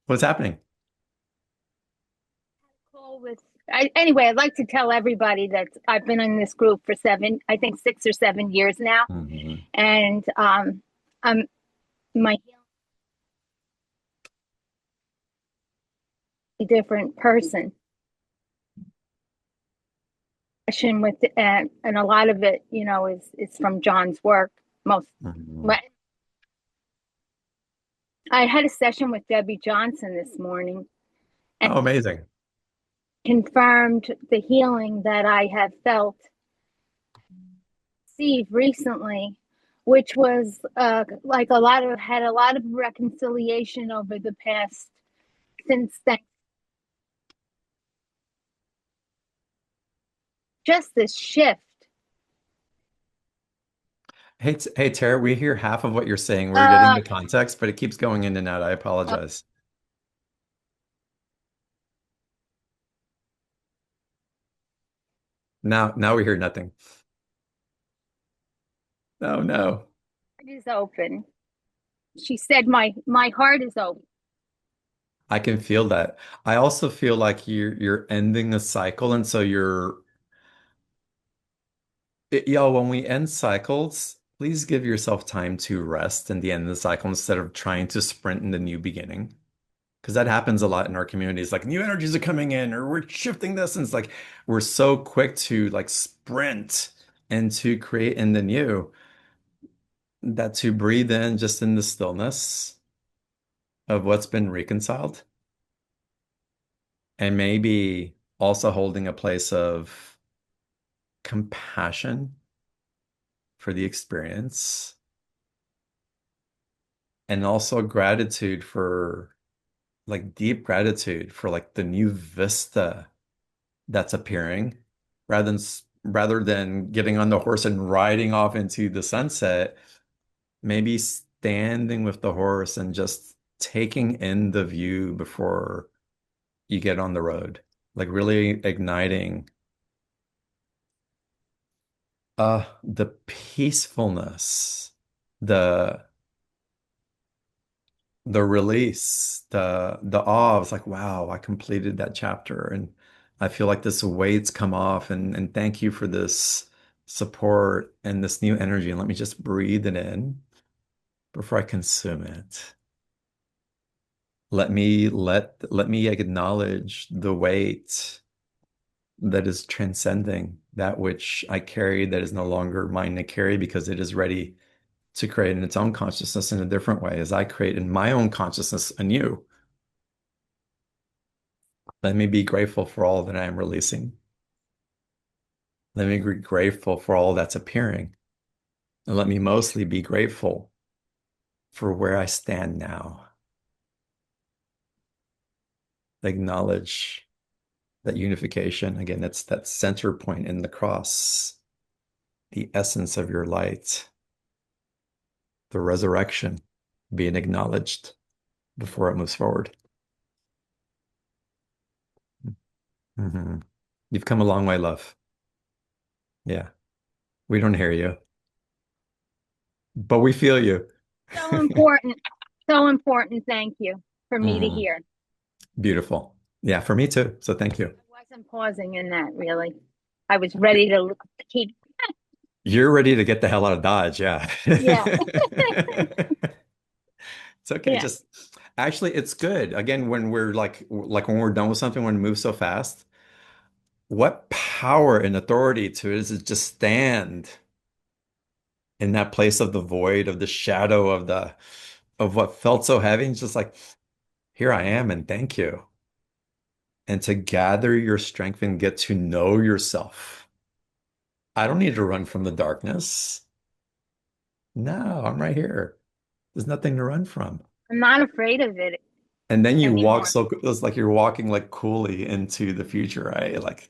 What's happening? Anyway, I'd like to tell everybody that I've been in this group for 6 or 7 years now. Mhm. And I'm my different person. With and a lot of it, is from John's work. Mhm. I had a session with Debbie Johnson this morning and Oh, amazing. confirmed the healing that I have felt recently, which was like had a lot of reconciliation over the past since then. Just this shift. Hey, Tara, we hear half of what you're saying. We're getting the context, but it keeps going in and out. I apologize. Now we hear nothing. Oh no. It is open. She said, my heart is open. I can feel that. I also feel like you're ending a cycle, and so y'all, when we end cycles, please give yourself time to rest in the end of the cycle instead of trying to sprint in the new beginning. Because that happens a lot in our communities. Like new energies are coming in, or we're shifting this, and it's like we're so quick to like sprint and to create in the new. that to breathe in just in the stillness of what's been reconciled, and maybe also holding a place of compassion for the experience, and also gratitude for like deep gratitude for like the new vista that's appearing rather than getting on the horse and riding off into the sunset, maybe standing with the horse and just taking in the view before you get on the road, like really igniting the peacefulness, the the release, the awe. It's like, wow, I completed that chapter, and I feel like this weight's come off, and thank you for this support and this new energy. And let me just breathe it in before I consume it. Let me acknowledge the weight that is transcending that which I carry that is no longer mine to carry because it is ready to create in its own consciousness in a different way as I create in my own consciousness anew. Let me be grateful for all that I am releasing. Let me be grateful for all that's appearing. And let me mostly be grateful for where I stand now. Acknowledge that unification. Again, it's that center point in the cross, the essence of your light, the resurrection being acknowledged before it moves forward. Mhm. You've come a long way, love. Yeah, we don't hear you, but we feel you. So important. So important. Thank you for me to Mhm. hear. Beautiful. Yeah, for me too. So thank you. I wasn't pausing in that really. I was ready to keep. You're ready to get the hell out of Dodge. Yeah. Yeah. It's okay. Yeah. Just actually, it's good. Again, when we're like when we're done with something, when it moves so fast, what power and authority to it is to just stand in that place of the void, of the shadow of what felt so heavy. And just like, here I am, and thank you. And to gather your strength and get to know yourself. I don't need to run from the darkness. No, I'm right here. There's nothing to run from. I'm not afraid of it And then you walk anymore. so it's like you're walking like coolly into the future, right? Like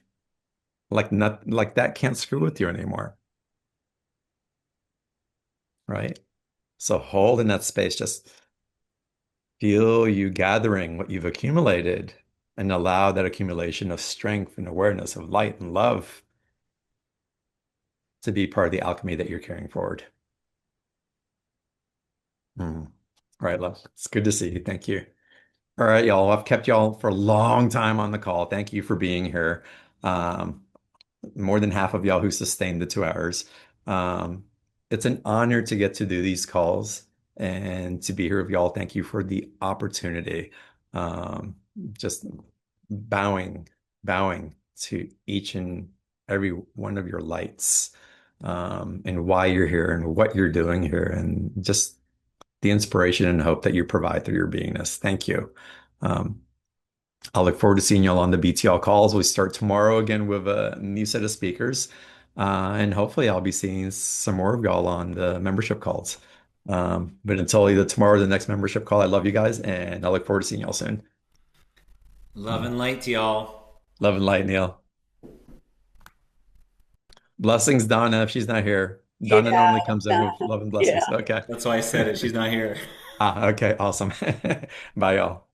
not like that can't screw with you anymore, right? So hold in that space, just feel you gathering what you've accumulated and allow that accumulation of strength and awareness of light and love to be part of the alchemy that you're carrying forward. Hmm. All right, love. It's good to see you. Thank you. All right, y'all. I've kept y'all for a long time on the call. Thank you for being here. Um, More than half of y'all who sustained the 2 hours. Um, it's an honor to get to do these calls and to be here with y'all. Thank you for the opportunity. Um, just bowing, bowing to each and every one of your lights, and why you're here and what you're doing here, and just the inspiration and hope that you provide through your beingness. Thank you. Um, I look forward to seeing y'all on the BTL calls. We start tomorrow again with a new set of speakers. And hopefully I'll be seeing some more of y'all on the membership calls. But until either tomorrow or the next membership call, I love you guys and I look forward to seeing y'all soon. Love and light to y'all. Love and light, Neil. Blessings, Donna, if she's not here. Donna Yeah, normally comes in with love and yeah. blessings. Okay. That's why I said it. She's not here. Okay, awesome. Bye, y'all.